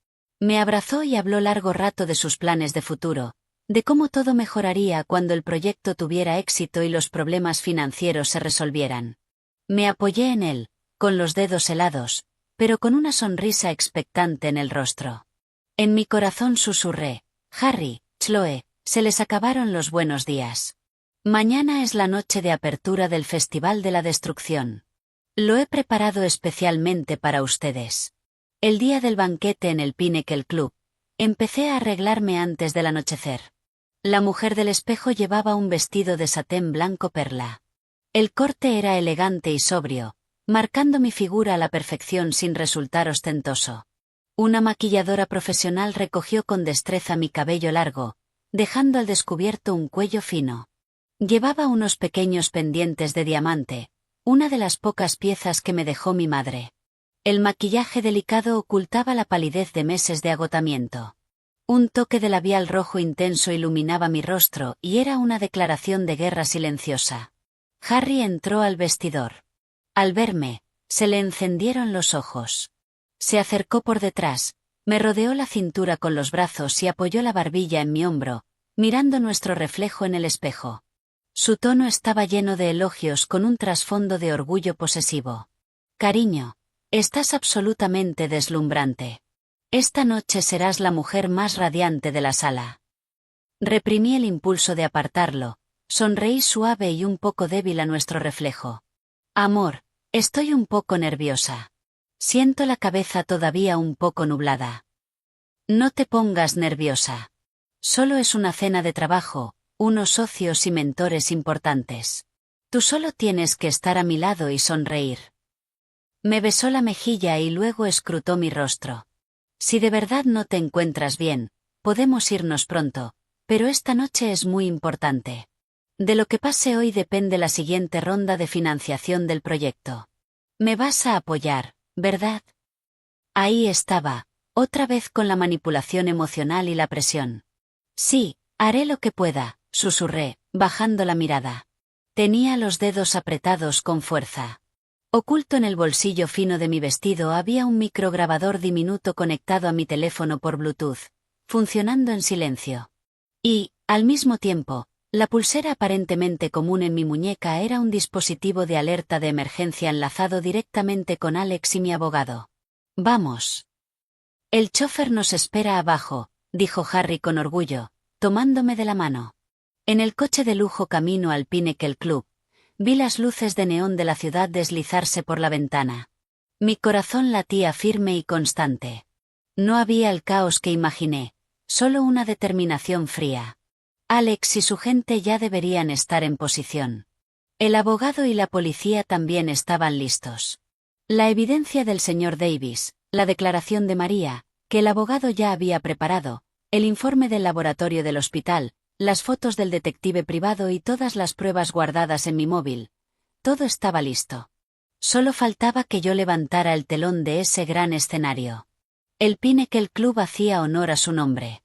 Me abrazó y habló largo rato de sus planes de futuro, de cómo todo mejoraría cuando el proyecto tuviera éxito y los problemas financieros se resolvieran. Me apoyé en él, con los dedos helados, pero con una sonrisa expectante en el rostro. En mi corazón susurré: Harry, Chloe, se les acabaron los buenos días. Mañana es la noche de apertura del Festival de la Destrucción. Lo he preparado especialmente para ustedes. El día del banquete en el Pinnacle Club, empecé a arreglarme antes del anochecer. La mujer del espejo llevaba un vestido de satén blanco perla. El corte era elegante y sobrio, marcando mi figura a la perfección sin resultar ostentoso. Una maquilladora profesional recogió con destreza mi cabello largo, dejando al descubierto un cuello fino. Llevaba unos pequeños pendientes de diamante, una de las pocas piezas que me dejó mi madre. El maquillaje delicado ocultaba la palidez de meses de agotamiento. Un toque de labial rojo intenso iluminaba mi rostro y era una declaración de guerra silenciosa. Harry entró al vestidor. Al verme, se le encendieron los ojos. Se acercó por detrás, me rodeó la cintura con los brazos y apoyó la barbilla en mi hombro, mirando nuestro reflejo en el espejo. Su tono estaba lleno de elogios con un trasfondo de orgullo posesivo. Cariño, estás absolutamente deslumbrante. Esta noche serás la mujer más radiante de la sala. Reprimí el impulso de apartarlo, sonreí suave y un poco débil a nuestro reflejo. Amor, estoy un poco nerviosa. Siento la cabeza todavía un poco nublada. No te pongas nerviosa. Solo es una cena de trabajo, unos socios y mentores importantes. Tú solo tienes que estar a mi lado y sonreír. Me besó la mejilla y luego escrutó mi rostro. Si de verdad no te encuentras bien, podemos irnos pronto, pero esta noche es muy importante. De lo que pase hoy depende la siguiente ronda de financiación del proyecto. Me vas a apoyar, ¿verdad? Ahí estaba, otra vez con la manipulación emocional y la presión. Sí, haré lo que pueda, susurré, bajando la mirada. Tenía los dedos apretados con fuerza. Oculto en el bolsillo fino de mi vestido había un micrograbador diminuto conectado a mi teléfono por Bluetooth, funcionando en silencio. Y, al mismo tiempo, la pulsera aparentemente común en mi muñeca era un dispositivo de alerta de emergencia enlazado directamente con Alex y mi abogado. Vamos. El chofer nos espera abajo, dijo Harry con orgullo, tomándome de la mano. En el coche de lujo camino al Pinnacle Club, vi las luces de neón de la ciudad deslizarse por la ventana. Mi corazón latía firme y constante. No había el caos que imaginé, solo una determinación fría. Alex y su gente ya deberían estar en posición. El abogado y la policía también estaban listos. La evidencia del señor Davis, la declaración de María, que el abogado ya había preparado, el informe del laboratorio del hospital, las fotos del detective privado y todas las pruebas guardadas en mi móvil. Todo estaba listo. Solo faltaba que yo levantara el telón de ese gran escenario. El Pinnacle Club hacía honor a su nombre.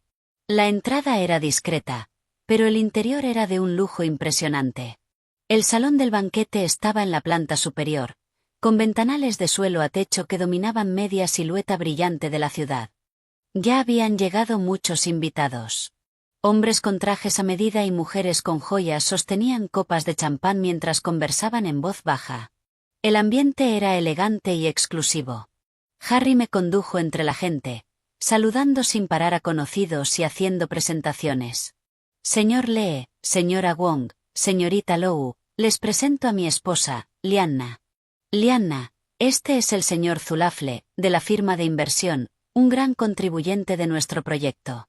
La entrada era discreta, pero el interior era de un lujo impresionante. El salón del banquete estaba en la planta superior, con ventanales de suelo a techo que dominaban media silueta brillante de la ciudad. Ya habían llegado muchos invitados. Hombres con trajes a medida y mujeres con joyas sostenían copas de champán mientras conversaban en voz baja. El ambiente era elegante y exclusivo. Harry me condujo entre la gente, saludando sin parar a conocidos y haciendo presentaciones. Señor Lee, señora Wong, señorita Lowe, les presento a mi esposa, Lyanna. Lyanna, este es el señor Zulafle, de la firma de inversión, un gran contribuyente de nuestro proyecto.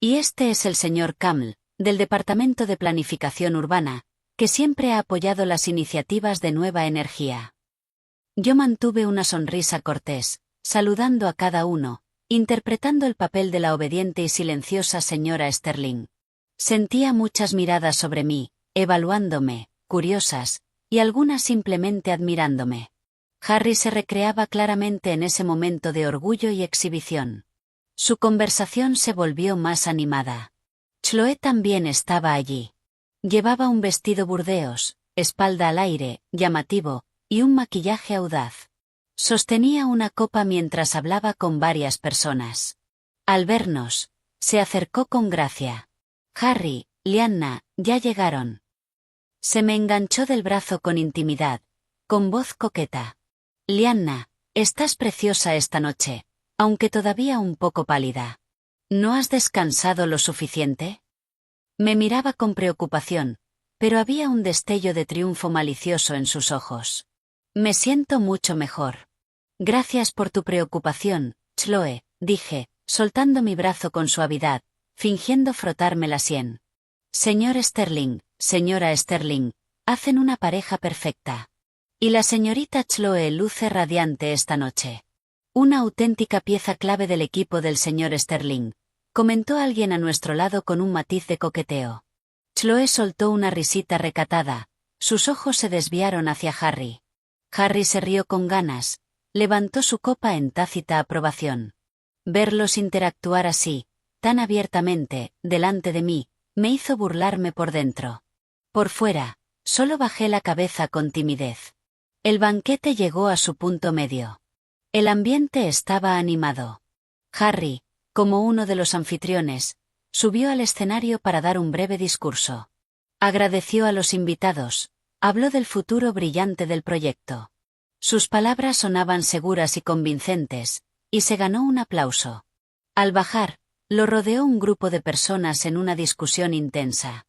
Y este es el señor Caml, del Departamento de Planificación Urbana, que siempre ha apoyado las iniciativas de nueva energía. Yo mantuve una sonrisa cortés, saludando a cada uno, interpretando el papel de la obediente y silenciosa señora Sterling. Sentía muchas miradas sobre mí, evaluándome, curiosas, y algunas simplemente admirándome. Harry se recreaba claramente en ese momento de orgullo y exhibición. Su conversación se volvió más animada. Chloe también estaba allí. Llevaba un vestido burdeos, espalda al aire, llamativo, y un maquillaje audaz. Sostenía una copa mientras hablaba con varias personas. Al vernos, se acercó con gracia. Harry, Lyanna, ya llegaron. Se me enganchó del brazo con intimidad, con voz coqueta. Lyanna, estás preciosa esta noche, aunque todavía un poco pálida. ¿No has descansado lo suficiente? Me miraba con preocupación, pero había un destello de triunfo malicioso en sus ojos. Me siento mucho mejor. Gracias por tu preocupación, Chloe, dije, soltando mi brazo con suavidad, fingiendo frotarme la sien. Señor Sterling, señora Sterling, hacen una pareja perfecta. Y la señorita Chloe luce radiante esta noche. Una auténtica pieza clave del equipo del señor Sterling, comentó alguien a nuestro lado con un matiz de coqueteo. Chloe soltó una risita recatada, sus ojos se desviaron hacia Harry. Harry se rió con ganas, levantó su copa en tácita aprobación. Verlos interactuar así, tan abiertamente, delante de mí, me hizo burlarme por dentro. Por fuera, solo bajé la cabeza con timidez. El banquete llegó a su punto medio. El ambiente estaba animado. Harry, como uno de los anfitriones, subió al escenario para dar un breve discurso. Agradeció a los invitados, habló del futuro brillante del proyecto. Sus palabras sonaban seguras y convincentes, y se ganó un aplauso. Al bajar, lo rodeó un grupo de personas en una discusión intensa.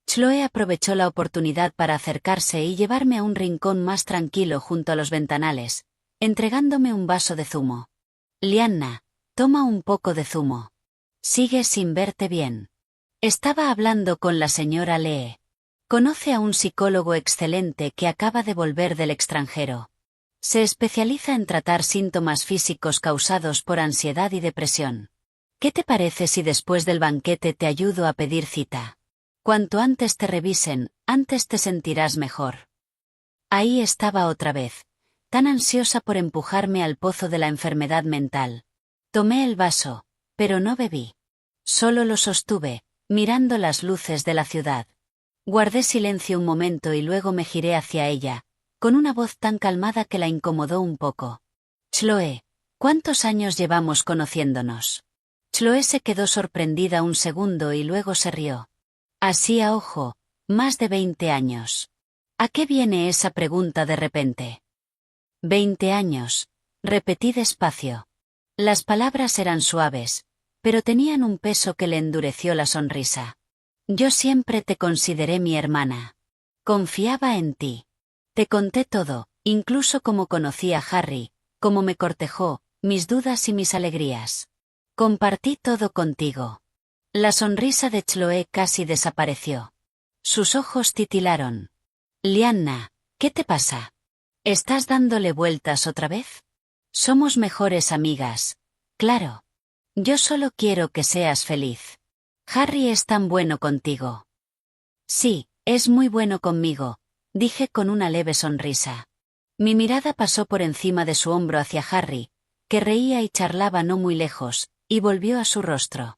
Chloe aprovechó la oportunidad para acercarse y llevarme a un rincón más tranquilo junto a los ventanales, entregándome un vaso de zumo. Lyanna, toma un poco de zumo. Sigues sin verte bien. Estaba hablando con la señora Lee. Conoce a un psicólogo excelente que acaba de volver del extranjero. Se especializa en tratar síntomas físicos causados por ansiedad y depresión. ¿Qué te parece si después del banquete te ayudo a pedir cita? Cuanto antes te revisen, antes te sentirás mejor. Ahí estaba otra vez, tan ansiosa por empujarme al pozo de la enfermedad mental. Tomé el vaso, pero no bebí. Solo lo sostuve, mirando las luces de la ciudad. Guardé silencio un momento y luego me giré hacia ella, con una voz tan calmada que la incomodó un poco. Chloe, ¿cuántos años llevamos conociéndonos? Chloe se quedó sorprendida un segundo y luego se rió. Así a ojo, más de 20 años. ¿A qué viene esa pregunta de repente? 20 años, repetí despacio. Las palabras eran suaves, pero tenían un peso que le endureció la sonrisa. Yo siempre te consideré mi hermana. Confiaba en ti. Te conté todo, incluso cómo conocí a Harry, cómo me cortejó, mis dudas y mis alegrías. Compartí todo contigo. La sonrisa de Chloe casi desapareció. Sus ojos titilaron. Lyanna, ¿qué te pasa? ¿Estás dándole vueltas otra vez? Somos mejores amigas. Claro. Yo solo quiero que seas feliz. Harry es tan bueno contigo. Sí, es muy bueno conmigo, dije con una leve sonrisa. Mi mirada pasó por encima de su hombro hacia Harry, que reía y charlaba no muy lejos, y volvió a su rostro.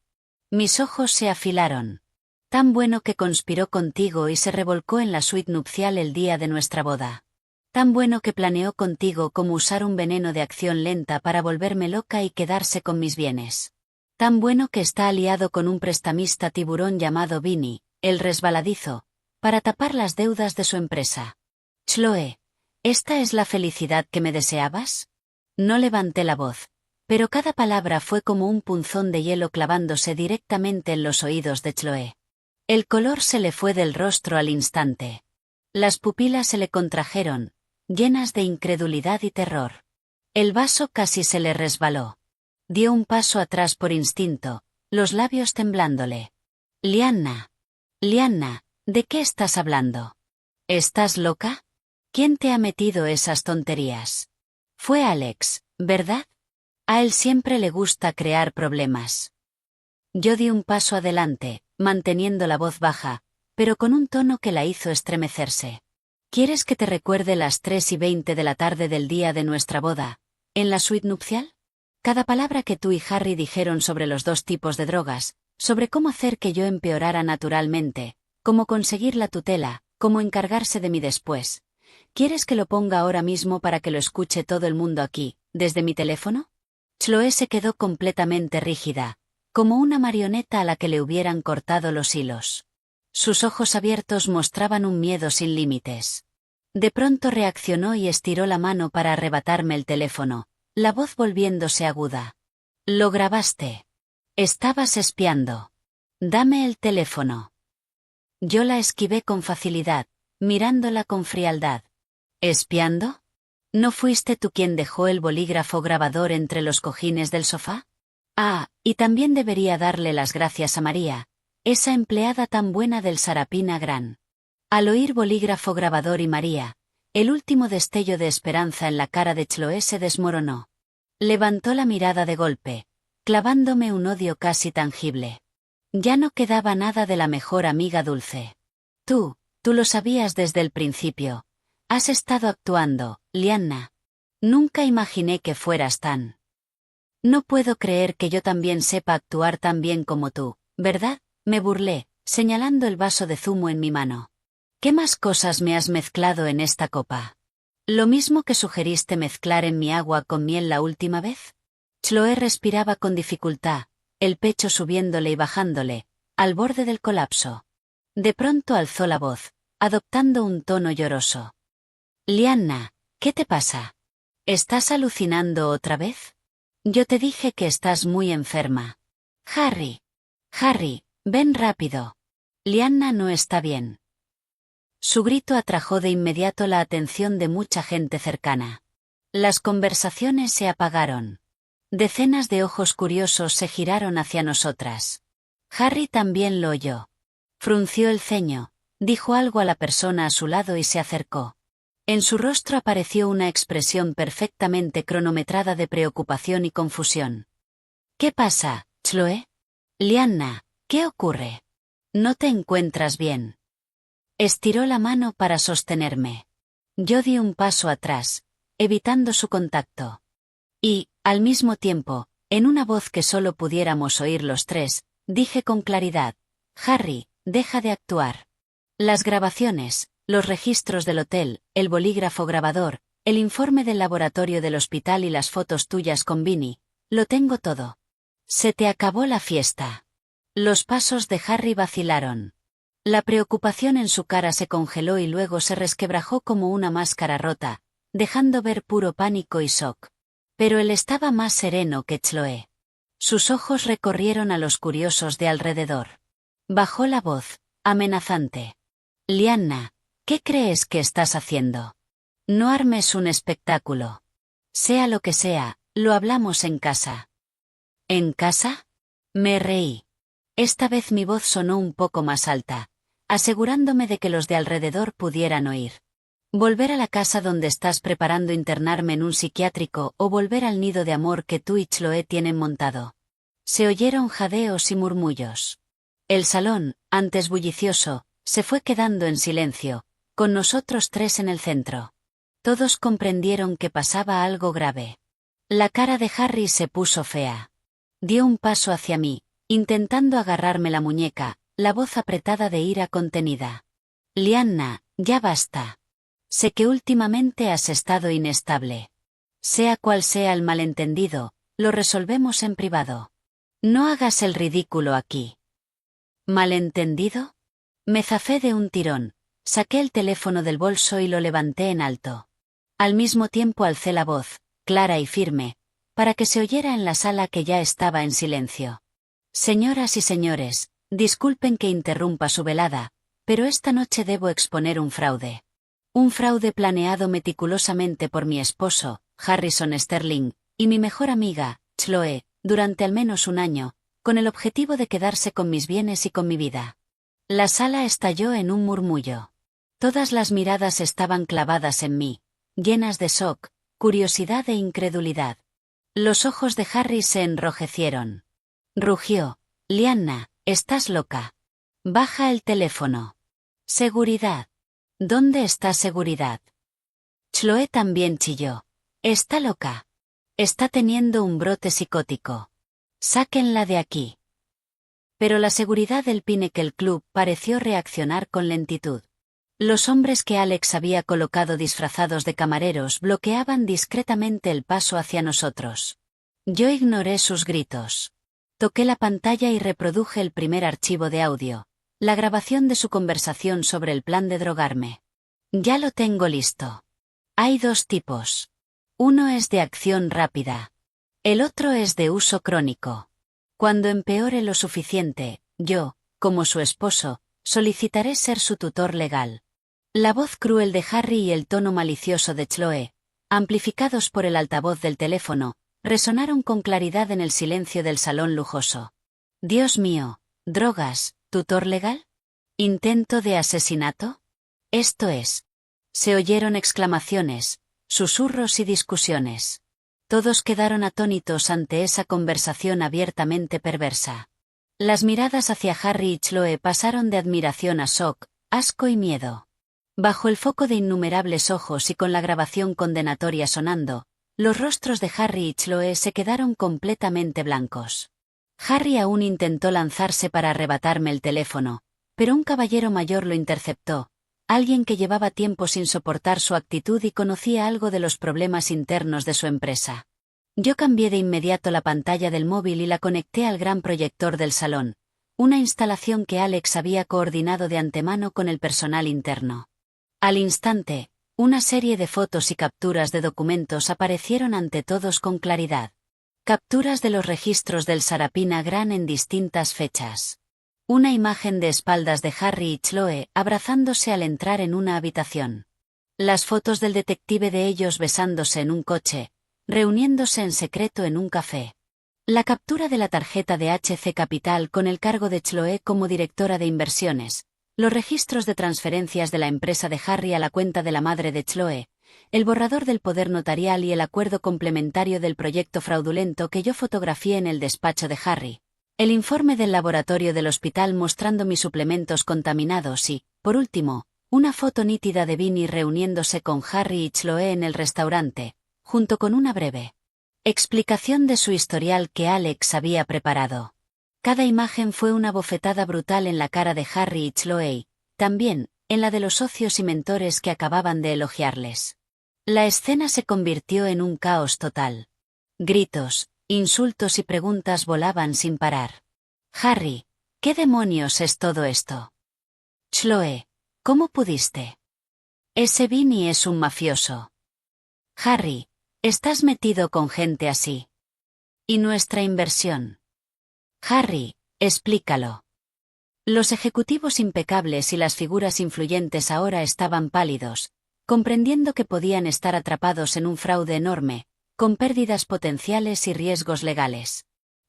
Mis ojos se afilaron. Tan bueno que conspiró contigo y se revolcó en la suite nupcial el día de nuestra boda. Tan bueno que planeó contigo cómo usar un veneno de acción lenta para volverme loca y quedarse con mis bienes. Tan bueno que está aliado con un prestamista tiburón llamado Vinny, el resbaladizo, para tapar las deudas de su empresa. Chloe, ¿esta es la felicidad que me deseabas? No levanté la voz, pero cada palabra fue como un punzón de hielo clavándose directamente en los oídos de Chloe. El color se le fue del rostro al instante. Las pupilas se le contrajeron, llenas de incredulidad y terror. El vaso casi se le resbaló. Dio un paso atrás por instinto, los labios temblándole. Lyanna. Lyanna, ¿de qué estás hablando? ¿Estás loca? ¿Quién te ha metido esas tonterías? Fue Alex, ¿verdad? A él siempre le gusta crear problemas. Yo di un paso adelante, manteniendo la voz baja, pero con un tono que la hizo estremecerse. ¿Quieres que te recuerde las 3:20 de la tarde del día de nuestra boda, en la suite nupcial? Cada palabra que tú y Harry dijeron sobre los dos tipos de drogas, sobre cómo hacer que yo empeorara naturalmente, cómo conseguir la tutela, cómo encargarse de mí después. ¿Quieres que lo ponga ahora mismo para que lo escuche todo el mundo aquí, desde mi teléfono? Chloe se quedó completamente rígida, como una marioneta a la que le hubieran cortado los hilos. Sus ojos abiertos mostraban un miedo sin límites. De pronto reaccionó y estiró la mano para arrebatarme el teléfono, la voz volviéndose aguda. Lo grabaste. Estabas espiando. Dame el teléfono. Yo la esquivé con facilidad, mirándola con frialdad. ¿Espiando? ¿No fuiste tú quien dejó el bolígrafo grabador entre los cojines del sofá? Ah, y también debería darle las gracias a María, esa empleada tan buena del Sarapina Gran. Al oír bolígrafo grabador y María, el último destello de esperanza en la cara de Chloe se desmoronó. Levantó la mirada de golpe, clavándome un odio casi tangible. Ya no quedaba nada de la mejor amiga dulce. Tú lo sabías desde el principio. Has estado actuando, Lyanna. Nunca imaginé que fueras tan. No puedo creer que yo también sepa actuar tan bien como tú, ¿verdad? Me burlé, señalando el vaso de zumo en mi mano. ¿Qué más cosas me has mezclado en esta copa? ¿Lo mismo que sugeriste mezclar en mi agua con miel la última vez? Chloe respiraba con dificultad, el pecho subiéndole y bajándole, al borde del colapso. De pronto alzó la voz, adoptando un tono lloroso. Lyanna, ¿qué te pasa? ¿Estás alucinando otra vez? Yo te dije que estás muy enferma. Harry. Harry, ven rápido. Lyanna no está bien. Su grito atrajo de inmediato la atención de mucha gente cercana. Las conversaciones se apagaron. Decenas de ojos curiosos se giraron hacia nosotras. Harry también lo oyó. Frunció el ceño, dijo algo a la persona a su lado y se acercó. En su rostro apareció una expresión perfectamente cronometrada de preocupación y confusión. ¿Qué pasa, Chloe? Lyanna, ¿qué ocurre? ¿No te encuentras bien? Estiró la mano para sostenerme. Yo di un paso atrás, evitando su contacto. Y, al mismo tiempo, en una voz que solo pudiéramos oír los tres, dije con claridad, Harry, deja de actuar. Las grabaciones, los registros del hotel, el bolígrafo grabador, el informe del laboratorio del hospital y las fotos tuyas con Vinny, lo tengo todo. Se te acabó la fiesta. Los pasos de Harry vacilaron. La preocupación en su cara se congeló y luego se resquebrajó como una máscara rota, dejando ver puro pánico y shock. Pero él estaba más sereno que Chloe. Sus ojos recorrieron a los curiosos de alrededor. Bajó la voz, amenazante. Lianna, ¿qué crees que estás haciendo? No armes un espectáculo. Sea lo que sea, lo hablamos en casa. ¿En casa? Me reí. Esta vez mi voz sonó un poco más alta, asegurándome de que los de alrededor pudieran oír. Volver a la casa donde estás preparando internarme en un psiquiátrico o volver al nido de amor que tú y Chloe tienen montado. Se oyeron jadeos y murmullos. El salón, antes bullicioso, se fue quedando en silencio, con nosotros tres en el centro. Todos comprendieron que pasaba algo grave. La cara de Harry se puso fea. Dio un paso hacia mí, intentando agarrarme la muñeca, la voz apretada de ira contenida. Lianna, ya basta. Sé que últimamente has estado inestable. Sea cual sea el malentendido, lo resolvemos en privado. No hagas el ridículo aquí. ¿Malentendido? Me zafé de un tirón, saqué el teléfono del bolso y lo levanté en alto. Al mismo tiempo alcé la voz, clara y firme, para que se oyera en la sala que ya estaba en silencio. Señoras y señores, disculpen que interrumpa su velada, pero esta noche debo exponer un fraude. Un fraude planeado meticulosamente por mi esposo, Harrison Sterling, y mi mejor amiga, Chloe, durante al menos un año, con el objetivo de quedarse con mis bienes y con mi vida. La sala estalló en un murmullo. Todas las miradas estaban clavadas en mí, llenas de shock, curiosidad e incredulidad. Los ojos de Harry se enrojecieron. Rugió: Lianna, estás loca. Baja el teléfono. Seguridad. ¿Dónde está seguridad? Chloe también chilló. Está loca. Está teniendo un brote psicótico. Sáquenla de aquí. Pero la seguridad del Pinnacle Club pareció reaccionar con lentitud. Los hombres que Alex había colocado disfrazados de camareros bloqueaban discretamente el paso hacia nosotros. Yo ignoré sus gritos. Toqué la pantalla y reproduje el primer archivo de audio, la grabación de su conversación sobre el plan de drogarme. Ya lo tengo listo. Hay dos tipos. Uno es de acción rápida. El otro es de uso crónico. Cuando empeore lo suficiente, yo, como su esposo, solicitaré ser su tutor legal. La voz cruel de Harry y el tono malicioso de Chloe, amplificados por el altavoz del teléfono, resonaron con claridad en el silencio del salón lujoso. Dios mío, ¿drogas, tutor legal? ¿Intento de asesinato? Esto es. Se oyeron exclamaciones, susurros y discusiones. Todos quedaron atónitos ante esa conversación abiertamente perversa. Las miradas hacia Harry y Chloe pasaron de admiración a shock, asco y miedo. Bajo el foco de innumerables ojos y con la grabación condenatoria sonando, los rostros de Harry y Chloe se quedaron completamente blancos. Harry aún intentó lanzarse para arrebatarme el teléfono, pero un caballero mayor lo interceptó, alguien que llevaba tiempo sin soportar su actitud y conocía algo de los problemas internos de su empresa. Yo cambié de inmediato la pantalla del móvil y la conecté al gran proyector del salón, una instalación que Alex había coordinado de antemano con el personal interno. Al instante, una serie de fotos y capturas de documentos aparecieron ante todos con claridad. Capturas de los registros del Sarapina Gran en distintas fechas. Una imagen de espaldas de Harry y Chloe abrazándose al entrar en una habitación. Las fotos del detective de ellos besándose en un coche, reuniéndose en secreto en un café. La captura de la tarjeta de HC Capital con el cargo de Chloe como directora de inversiones, los registros de transferencias de la empresa de Harry a la cuenta de la madre de Chloe, el borrador del poder notarial y el acuerdo complementario del proyecto fraudulento que yo fotografié en el despacho de Harry. El informe del laboratorio del hospital mostrando mis suplementos contaminados y, por último, una foto nítida de Vinny reuniéndose con Harry y Chloe en el restaurante, junto con una breve explicación de su historial que Alex había preparado. Cada imagen fue una bofetada brutal en la cara de Harry y Chloe, también, en la de los socios y mentores que acababan de elogiarles. La escena se convirtió en un caos total. Gritos, insultos y preguntas volaban sin parar. Harry, ¿qué demonios es todo esto? Chloe, ¿cómo pudiste? Ese Vinny es un mafioso. Harry, Estás metido con gente así. ¿Y nuestra inversión? Harry, explícalo. Los ejecutivos impecables y las figuras influyentes ahora estaban pálidos, comprendiendo que podían estar atrapados en un fraude enorme, con pérdidas potenciales y riesgos legales.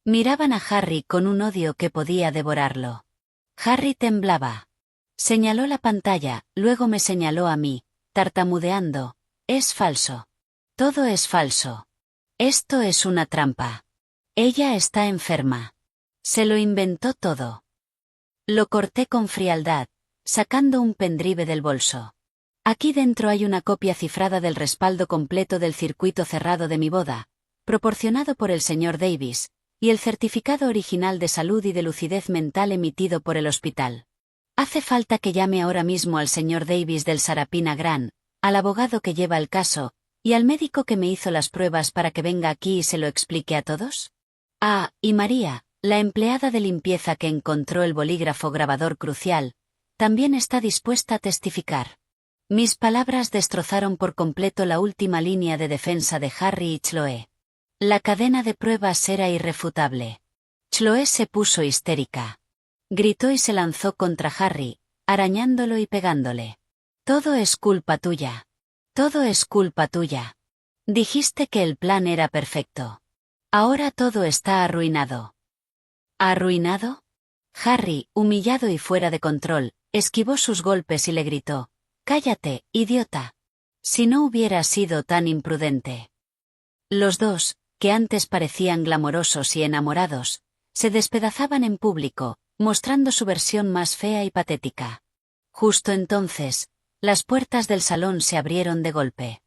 Miraban a Harry con un odio que podía devorarlo. Harry temblaba. Señaló la pantalla, luego me señaló a mí, tartamudeando. Es falso. Todo es falso. Esto es una trampa. Ella está enferma. Se lo inventó todo. Lo corté con frialdad, sacando un pendrive del bolso. Aquí dentro hay una copia cifrada del respaldo completo del circuito cerrado de mi boda, proporcionado por el señor Davis, y el certificado original de salud y de lucidez mental emitido por el hospital. Hace falta que llame ahora mismo al señor Davis del Sarapina Gran, al abogado que lleva el caso, y al médico que me hizo las pruebas para que venga aquí y se lo explique a todos. Ah, y María, la empleada de limpieza que encontró el bolígrafo grabador crucial, también está dispuesta a testificar. Mis palabras destrozaron por completo la última línea de defensa de Harry y Chloe. La cadena de pruebas era irrefutable. Chloe se puso histérica. Gritó y se lanzó contra Harry, arañándolo y pegándole. Todo es culpa tuya. Todo es culpa tuya. Dijiste que el plan era perfecto. Ahora todo está arruinado. ¿Arruinado? Harry, humillado y fuera de control, esquivó sus golpes y le gritó. Cállate, idiota. Si no hubieras sido tan imprudente. Los dos, que antes parecían glamorosos y enamorados, se despedazaban en público, mostrando su versión más fea y patética. Justo entonces, las puertas del salón se abrieron de golpe.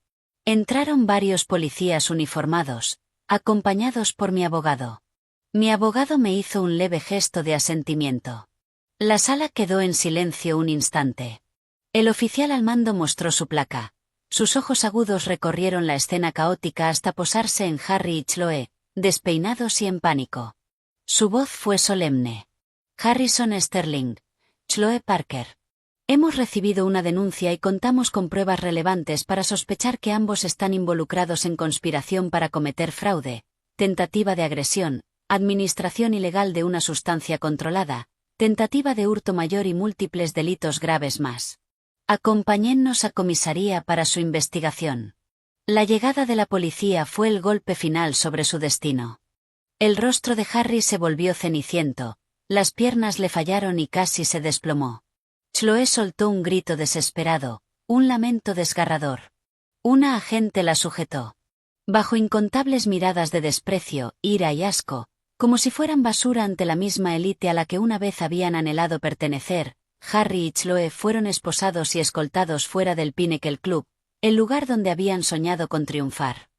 Entraron varios policías uniformados, acompañados por mi abogado. Mi abogado me hizo un leve gesto de asentimiento. La sala quedó en silencio un instante. El oficial al mando mostró su placa. Sus ojos agudos recorrieron la escena caótica hasta posarse en Harry y Chloe, despeinados y en pánico. Su voz fue solemne. Harrison Sterling. Chloe Parker. Hemos recibido una denuncia y contamos con pruebas relevantes para sospechar que ambos están involucrados en conspiración para cometer fraude, tentativa de agresión, administración ilegal de una sustancia controlada, tentativa de hurto mayor y múltiples delitos graves más. Acompáñennos a comisaría para su investigación. La llegada de la policía fue el golpe final sobre su destino. El rostro de Harry se volvió ceniciento, las piernas le fallaron y casi se desplomó. Chloe soltó un grito desesperado, un lamento desgarrador. Una agente la sujetó. Bajo incontables miradas de desprecio, ira y asco, como si fueran basura ante la misma élite a la que una vez habían anhelado pertenecer, Harry y Chloe fueron esposados y escoltados fuera del Pinnacle Club, el lugar donde habían soñado con triunfar.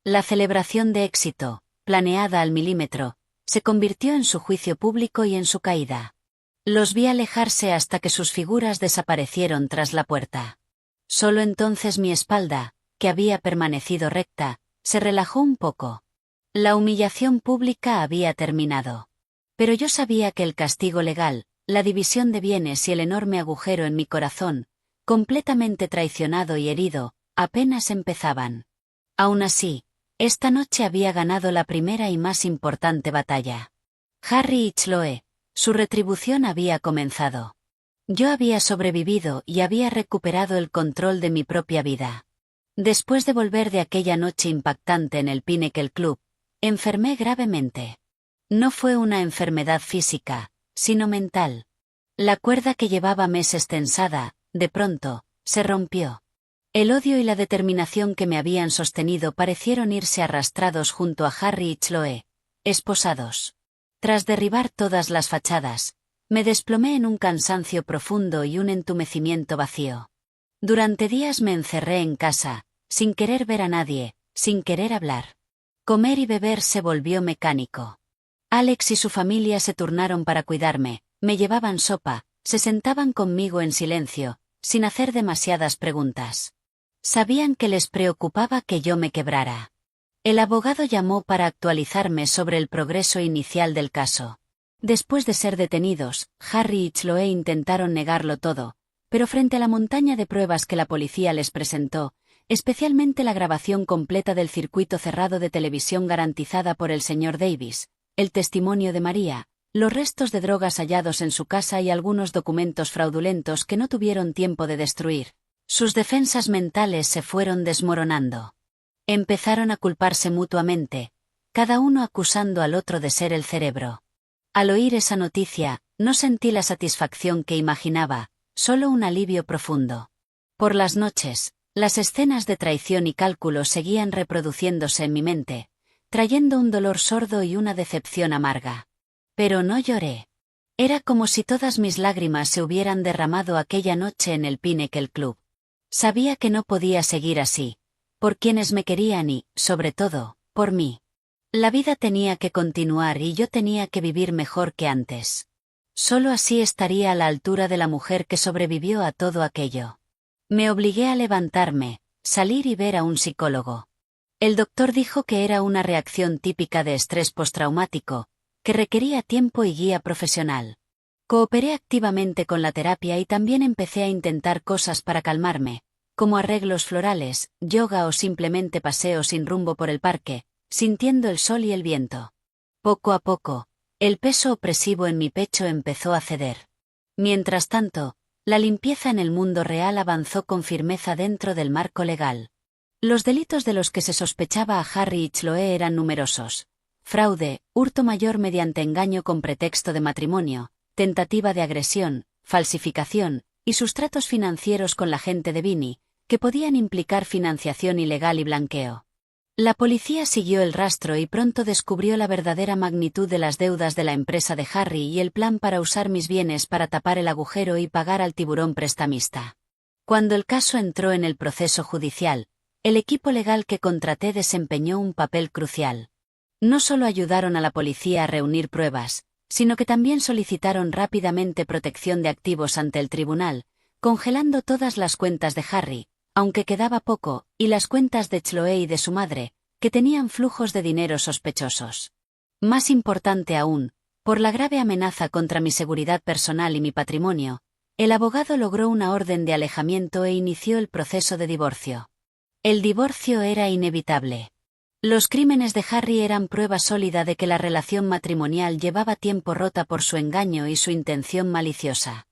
La celebración de éxito, planeada al milímetro, se convirtió en su juicio público y en su caída. Los vi alejarse hasta que sus figuras desaparecieron tras la puerta. Solo entonces mi espalda, que había permanecido recta, se relajó un poco. La humillación pública había terminado. Pero yo sabía que el castigo legal, la división de bienes y el enorme agujero en mi corazón, completamente traicionado y herido, apenas empezaban. Aún así, esta noche había ganado la primera y más importante batalla. Harry y Chloe, su retribución había comenzado. Yo había sobrevivido y había recuperado el control de mi propia vida. Después de volver de aquella noche impactante en el Pinnacle Club, enfermé gravemente. No fue una enfermedad física, sino mental. La cuerda que llevaba meses tensada, de pronto, se rompió. El odio y la determinación que me habían sostenido parecieron irse arrastrados junto a Harry y Chloe, esposados. Tras derribar todas las fachadas, me desplomé en un cansancio profundo y un entumecimiento vacío. Durante días me encerré en casa, sin querer ver a nadie, sin querer hablar. Comer y beber se volvió mecánico. Alex y su familia se turnaron para cuidarme, me llevaban sopa, se sentaban conmigo en silencio, sin hacer demasiadas preguntas. Sabían que les preocupaba que yo me quebrara. El abogado llamó para actualizarme sobre el progreso inicial del caso. Después de ser detenidos, Harry y Chloe intentaron negarlo todo, pero frente a la montaña de pruebas que la policía les presentó, especialmente la grabación completa del circuito cerrado de televisión garantizada por el señor Davis, el testimonio de María, los restos de drogas hallados en su casa y algunos documentos fraudulentos que no tuvieron tiempo de destruir. Sus defensas mentales se fueron desmoronando. Empezaron a culparse mutuamente, cada uno acusando al otro de ser el cerebro. Al oír esa noticia, no sentí la satisfacción que imaginaba, solo un alivio profundo. Por las noches, las escenas de traición y cálculo seguían reproduciéndose en mi mente, trayendo un dolor sordo y una decepción amarga. Pero no lloré. Era como si todas mis lágrimas se hubieran derramado aquella noche en el Pinnacle Club. Sabía que no podía seguir así, por quienes me querían y, sobre todo, por mí. La vida tenía que continuar y yo tenía que vivir mejor que antes. Solo así estaría a la altura de la mujer que sobrevivió a todo aquello. Me obligué a levantarme, salir y ver a un psicólogo. El doctor dijo que era una reacción típica de estrés postraumático, que requería tiempo y guía profesional. Cooperé activamente con la terapia y también empecé a intentar cosas para calmarme, como arreglos florales, yoga o simplemente paseo sin rumbo por el parque, sintiendo el sol y el viento. Poco a poco, el peso opresivo en mi pecho empezó a ceder. Mientras tanto, la limpieza en el mundo real avanzó con firmeza dentro del marco legal. Los delitos de los que se sospechaba a Harry y Chloe eran numerosos: fraude, hurto mayor mediante engaño con pretexto de matrimonio, tentativa de agresión, falsificación, y sus tratos financieros con la gente de Vinnie, que podían implicar financiación ilegal y blanqueo. La policía siguió el rastro y pronto descubrió la verdadera magnitud de las deudas de la empresa de Harry y el plan para usar mis bienes para tapar el agujero y pagar al tiburón prestamista. Cuando el caso entró en el proceso judicial, el equipo legal que contraté desempeñó un papel crucial. No solo ayudaron a la policía a reunir pruebas, sino que también solicitaron rápidamente protección de activos ante el tribunal, congelando todas las cuentas de Harry, aunque quedaba poco, y las cuentas de Chloe y de su madre, que tenían flujos de dinero sospechosos. Más importante aún, por la grave amenaza contra mi seguridad personal y mi patrimonio, el abogado logró una orden de alejamiento e inició el proceso de divorcio. El divorcio era inevitable. Los crímenes de Harry eran prueba sólida de que la relación matrimonial llevaba tiempo rota por su engaño y su intención maliciosa.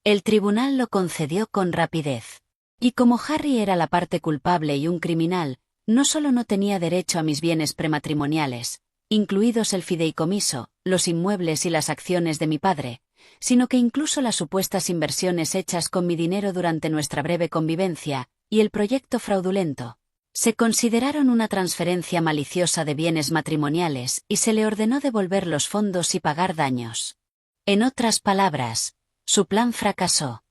El tribunal lo concedió con rapidez. Y como Harry era la parte culpable y un criminal, no solo no tenía derecho a mis bienes prematrimoniales, incluidos el fideicomiso, los inmuebles y las acciones de mi padre, sino que incluso las supuestas inversiones hechas con mi dinero durante nuestra breve convivencia, y el proyecto fraudulento, se consideraron una transferencia maliciosa de bienes matrimoniales y se le ordenó devolver los fondos y pagar daños. En otras palabras, su plan fracasó.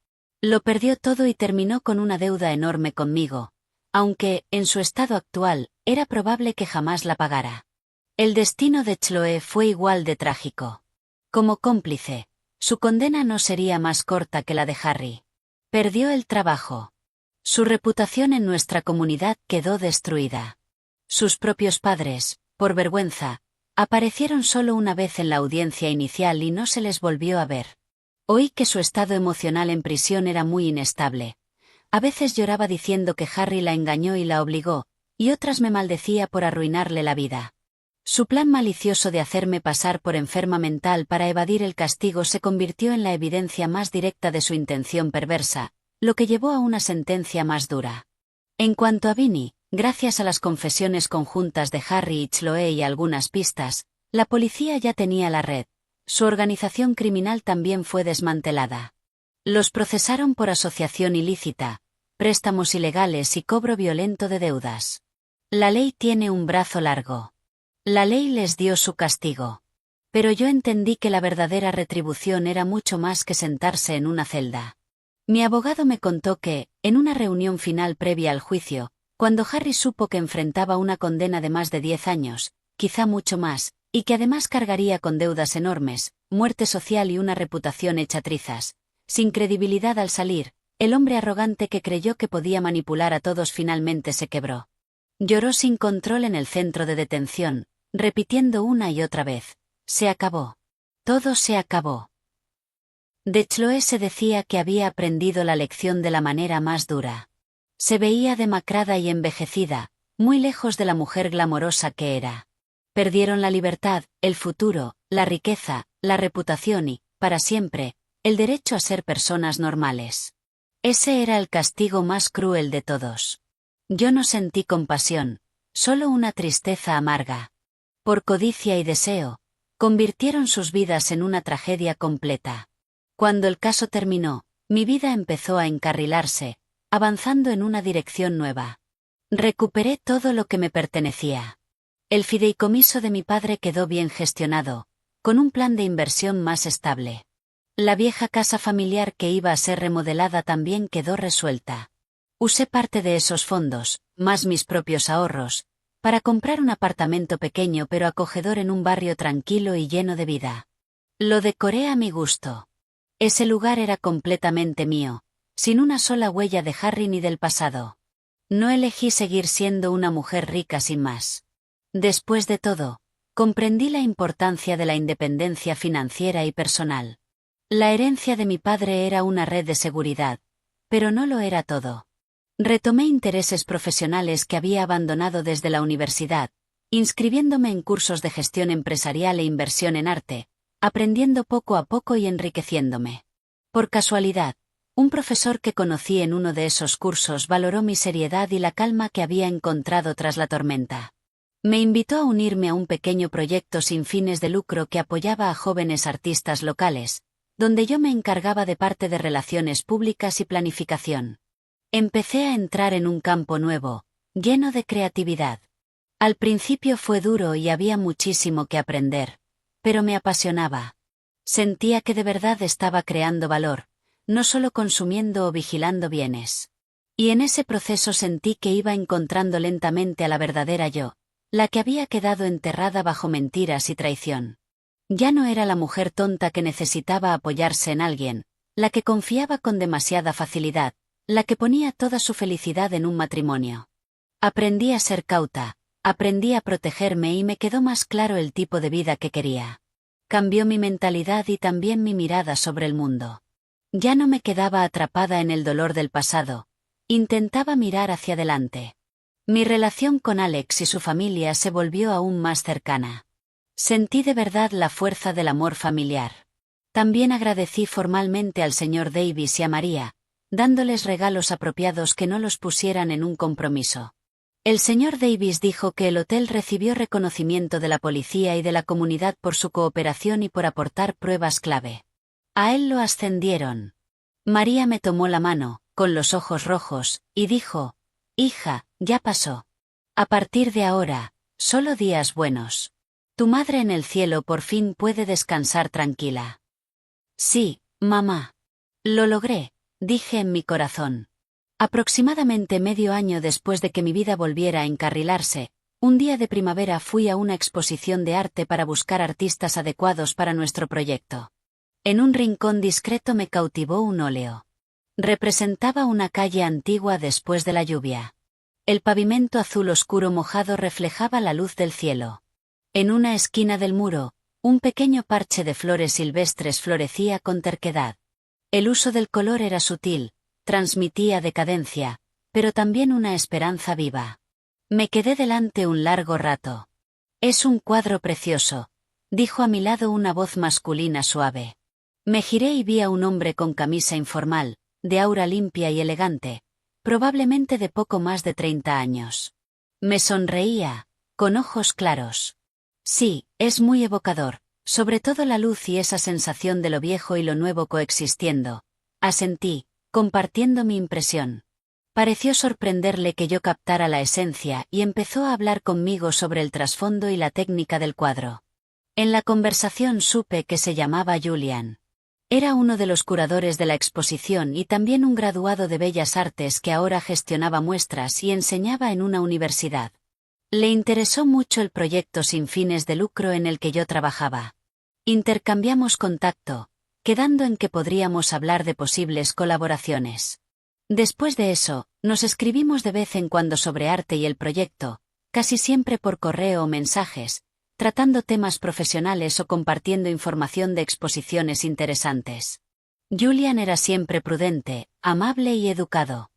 Lo perdió todo y terminó con una deuda enorme conmigo, aunque, en su estado actual, era probable que jamás la pagara. El destino de Chloe fue igual de trágico. Como cómplice, su condena no sería más corta que la de Harry. Perdió el trabajo. Su reputación en nuestra comunidad quedó destruida. Sus propios padres, por vergüenza, aparecieron solo una vez en la audiencia inicial y no se les volvió a ver. Oí que su estado emocional en prisión era muy inestable. A veces lloraba diciendo que Harry la engañó y la obligó, y otras me maldecía por arruinarle la vida. Su plan malicioso de hacerme pasar por enferma mental para evadir el castigo se convirtió en la evidencia más directa de su intención perversa, lo que llevó a una sentencia más dura. En cuanto a Vinnie, gracias a las confesiones conjuntas de Harry y Chloe y algunas pistas, la policía ya tenía la red. Su organización criminal también fue desmantelada. Los procesaron por asociación ilícita, préstamos ilegales y cobro violento de deudas. La ley tiene un brazo largo. La ley les dio su castigo. Pero yo entendí que la verdadera retribución era mucho más que sentarse en una celda. Mi abogado me contó que, en una reunión final previa al juicio, cuando Harry supo que enfrentaba una condena de más de 10 años, quizá mucho más, y que además cargaría con deudas enormes, muerte social y una reputación hecha trizas, sin credibilidad al salir, el hombre arrogante que creyó que podía manipular a todos finalmente se quebró. Lloró sin control en el centro de detención, repitiendo una y otra vez: se acabó. Todo se acabó. De Chloe se decía que había aprendido la lección de la manera más dura. Se veía demacrada y envejecida, muy lejos de la mujer glamorosa que era. Perdieron la libertad, el futuro, la riqueza, la reputación y, para siempre, el derecho a ser personas normales. Ese era el castigo más cruel de todos. Yo no sentí compasión, solo una tristeza amarga. Por codicia y deseo, convirtieron sus vidas en una tragedia completa. Cuando el caso terminó, mi vida empezó a encarrilarse, avanzando en una dirección nueva. Recuperé todo lo que me pertenecía. El fideicomiso de mi padre quedó bien gestionado, con un plan de inversión más estable. La vieja casa familiar que iba a ser remodelada también quedó resuelta. Usé parte de esos fondos, más mis propios ahorros, para comprar un apartamento pequeño pero acogedor en un barrio tranquilo y lleno de vida. Lo decoré a mi gusto. Ese lugar era completamente mío, sin una sola huella de Harry ni del pasado. No elegí seguir siendo una mujer rica sin más. Después de todo, comprendí la importancia de la independencia financiera y personal. La herencia de mi padre era una red de seguridad, pero no lo era todo. Retomé intereses profesionales que había abandonado desde la universidad, inscribiéndome en cursos de gestión empresarial e inversión en arte, aprendiendo poco a poco y enriqueciéndome. Por casualidad, un profesor que conocí en uno de esos cursos valoró mi seriedad y la calma que había encontrado tras la tormenta. Me invitó a unirme a un pequeño proyecto sin fines de lucro que apoyaba a jóvenes artistas locales, donde yo me encargaba de parte de relaciones públicas y planificación. Empecé a entrar en un campo nuevo, lleno de creatividad. Al principio fue duro y había muchísimo que aprender, pero me apasionaba. Sentía que de verdad estaba creando valor, no solo consumiendo o vigilando bienes. Y en ese proceso sentí que iba encontrando lentamente a la verdadera yo, la que había quedado enterrada bajo mentiras y traición. Ya no era la mujer tonta que necesitaba apoyarse en alguien, la que confiaba con demasiada facilidad, la que ponía toda su felicidad en un matrimonio. Aprendí a ser cauta, aprendí a protegerme y me quedó más claro el tipo de vida que quería. Cambió mi mentalidad y también mi mirada sobre el mundo. Ya no me quedaba atrapada en el dolor del pasado, intentaba mirar hacia adelante. Mi relación con Alex y su familia se volvió aún más cercana. Sentí de verdad la fuerza del amor familiar. También agradecí formalmente al señor Davis y a María, dándoles regalos apropiados que no los pusieran en un compromiso. El señor Davis dijo que el hotel recibió reconocimiento de la policía y de la comunidad por su cooperación y por aportar pruebas clave. A él lo ascendieron. María me tomó la mano, con los ojos rojos, y dijo: «Hija, ya pasó. A partir de ahora, solo días buenos. Tu madre en el cielo por fin puede descansar tranquila». «Sí, mamá. Lo logré», dije en mi corazón. Aproximadamente medio año después de que mi vida volviera a encarrilarse, un día de primavera fui a una exposición de arte para buscar artistas adecuados para nuestro proyecto. En un rincón discreto me cautivó un óleo. Representaba una calle antigua después de la lluvia. El pavimento azul oscuro mojado reflejaba la luz del cielo. En una esquina del muro, un pequeño parche de flores silvestres florecía con terquedad. El uso del color era sutil, transmitía decadencia, pero también una esperanza viva. Me quedé delante un largo rato. «Es un cuadro precioso», dijo a mi lado una voz masculina suave. Me giré y vi a un hombre con camisa informal, de aura limpia y elegante, probablemente de poco más de 30 años. Me sonreía, con ojos claros. «Sí, es muy evocador, sobre todo la luz y esa sensación de lo viejo y lo nuevo coexistiendo», asentí, compartiendo mi impresión. Pareció sorprenderle que yo captara la esencia y empezó a hablar conmigo sobre el trasfondo y la técnica del cuadro. En la conversación supe que se llamaba Julian. Era uno de los curadores de la exposición y también un graduado de Bellas Artes que ahora gestionaba muestras y enseñaba en una universidad. Le interesó mucho el proyecto sin fines de lucro en el que yo trabajaba. Intercambiamos contacto, quedando en que podríamos hablar de posibles colaboraciones. Después de eso, nos escribimos de vez en cuando sobre arte y el proyecto, casi siempre por correo o mensajes, tratando temas profesionales o compartiendo información de exposiciones interesantes. Julian era siempre prudente, amable y educado.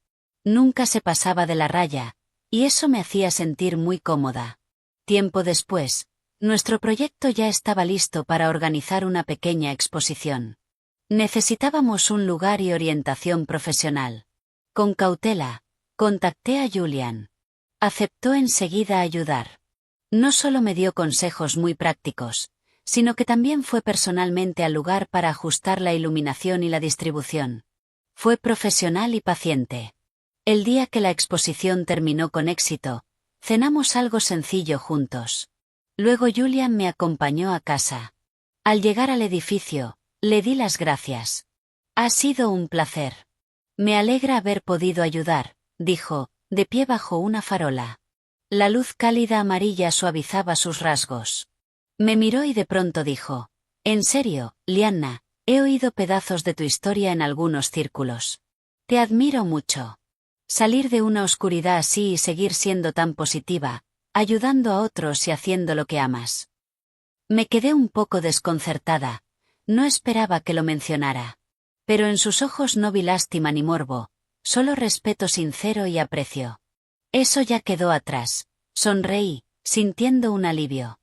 Nunca se pasaba de la raya, y eso me hacía sentir muy cómoda. Tiempo después, nuestro proyecto ya estaba listo para organizar una pequeña exposición. Necesitábamos un lugar y orientación profesional. Con cautela, contacté a Julian. Aceptó enseguida ayudar. No solo me dio consejos muy prácticos, sino que también fue personalmente al lugar para ajustar la iluminación y la distribución. Fue profesional y paciente. El día que la exposición terminó con éxito, cenamos algo sencillo juntos. Luego Julian me acompañó a casa. Al llegar al edificio, le di las gracias. Ha sido un placer. Me alegra haber podido ayudar, dijo, de pie bajo una farola. La luz cálida amarilla suavizaba sus rasgos. Me miró y de pronto dijo: «En serio, Lianna, he oído pedazos de tu historia en algunos círculos. Te admiro mucho. Salir de una oscuridad así y seguir siendo tan positiva, ayudando a otros y haciendo lo que amas». Me quedé un poco desconcertada. No esperaba que lo mencionara. Pero en sus ojos no vi lástima ni morbo, solo respeto sincero y aprecio. Eso ya quedó atrás. Sonreí, sintiendo un alivio.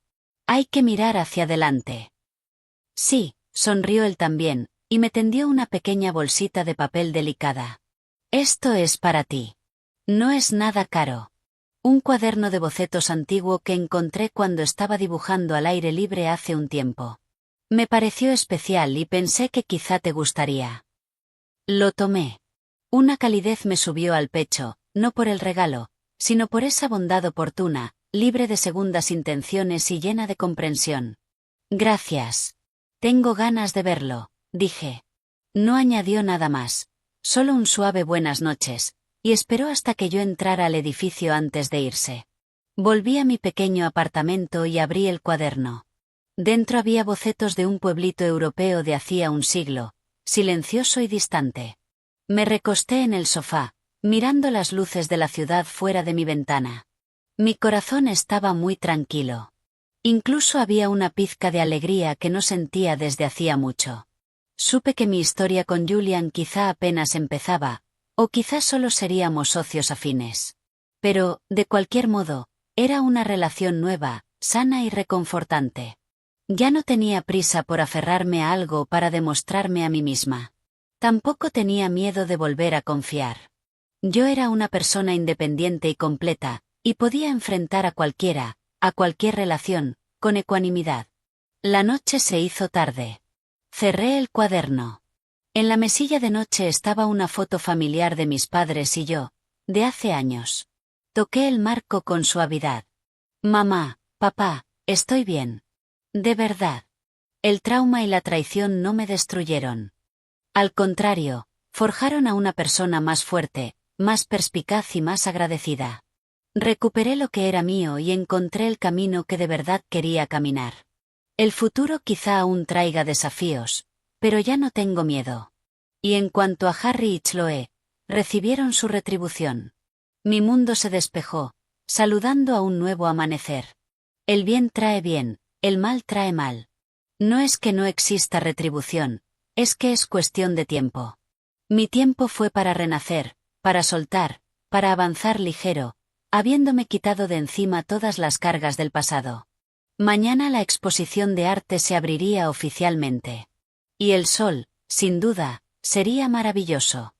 Hay que mirar hacia adelante. Sí, sonrió él también, y me tendió una pequeña bolsita de papel delicada. Esto es para ti. No es nada caro. Un cuaderno de bocetos antiguo que encontré cuando estaba dibujando al aire libre hace un tiempo. Me pareció especial y pensé que quizá te gustaría. Lo tomé. Una calidez me subió al pecho, no por el regalo, sino por esa bondad oportuna, libre de segundas intenciones y llena de comprensión. Gracias. Tengo ganas de verlo, dije. No añadió nada más, solo un suave buenas noches, y esperó hasta que yo entrara al edificio antes de irse. Volví a mi pequeño apartamento y abrí el cuaderno. Dentro había bocetos de un pueblito europeo de hacía un siglo, silencioso y distante. Me recosté en el sofá, mirando las luces de la ciudad fuera de mi ventana. Mi corazón estaba muy tranquilo. Incluso había una pizca de alegría que no sentía desde hacía mucho. Supe que mi historia con Julian quizá apenas empezaba, o quizá solo seríamos socios afines. Pero, de cualquier modo, era una relación nueva, sana y reconfortante. Ya no tenía prisa por aferrarme a algo para demostrarme a mí misma. Tampoco tenía miedo de volver a confiar. Yo era una persona independiente y completa, y podía enfrentar a cualquier relación, con ecuanimidad. La noche se hizo tarde. Cerré el cuaderno. En la mesilla de noche estaba una foto familiar de mis padres y yo, de hace años. Toqué el marco con suavidad. Mamá, papá, estoy bien. De verdad. El trauma y la traición no me destruyeron. Al contrario, forjaron a una persona más fuerte, más perspicaz y más agradecida. Recuperé lo que era mío y encontré el camino que de verdad quería caminar. El futuro quizá aún traiga desafíos, pero ya no tengo miedo. Y en cuanto a Harry y Chloe, recibieron su retribución. Mi mundo se despejó, saludando a un nuevo amanecer. El bien trae bien, el mal trae mal. No es que no exista retribución, es que es cuestión de tiempo. Mi tiempo fue para renacer, para soltar, para avanzar ligero, habiéndome quitado de encima todas las cargas del pasado. Mañana la exposición de arte se abriría oficialmente. Y el sol, sin duda, sería maravilloso.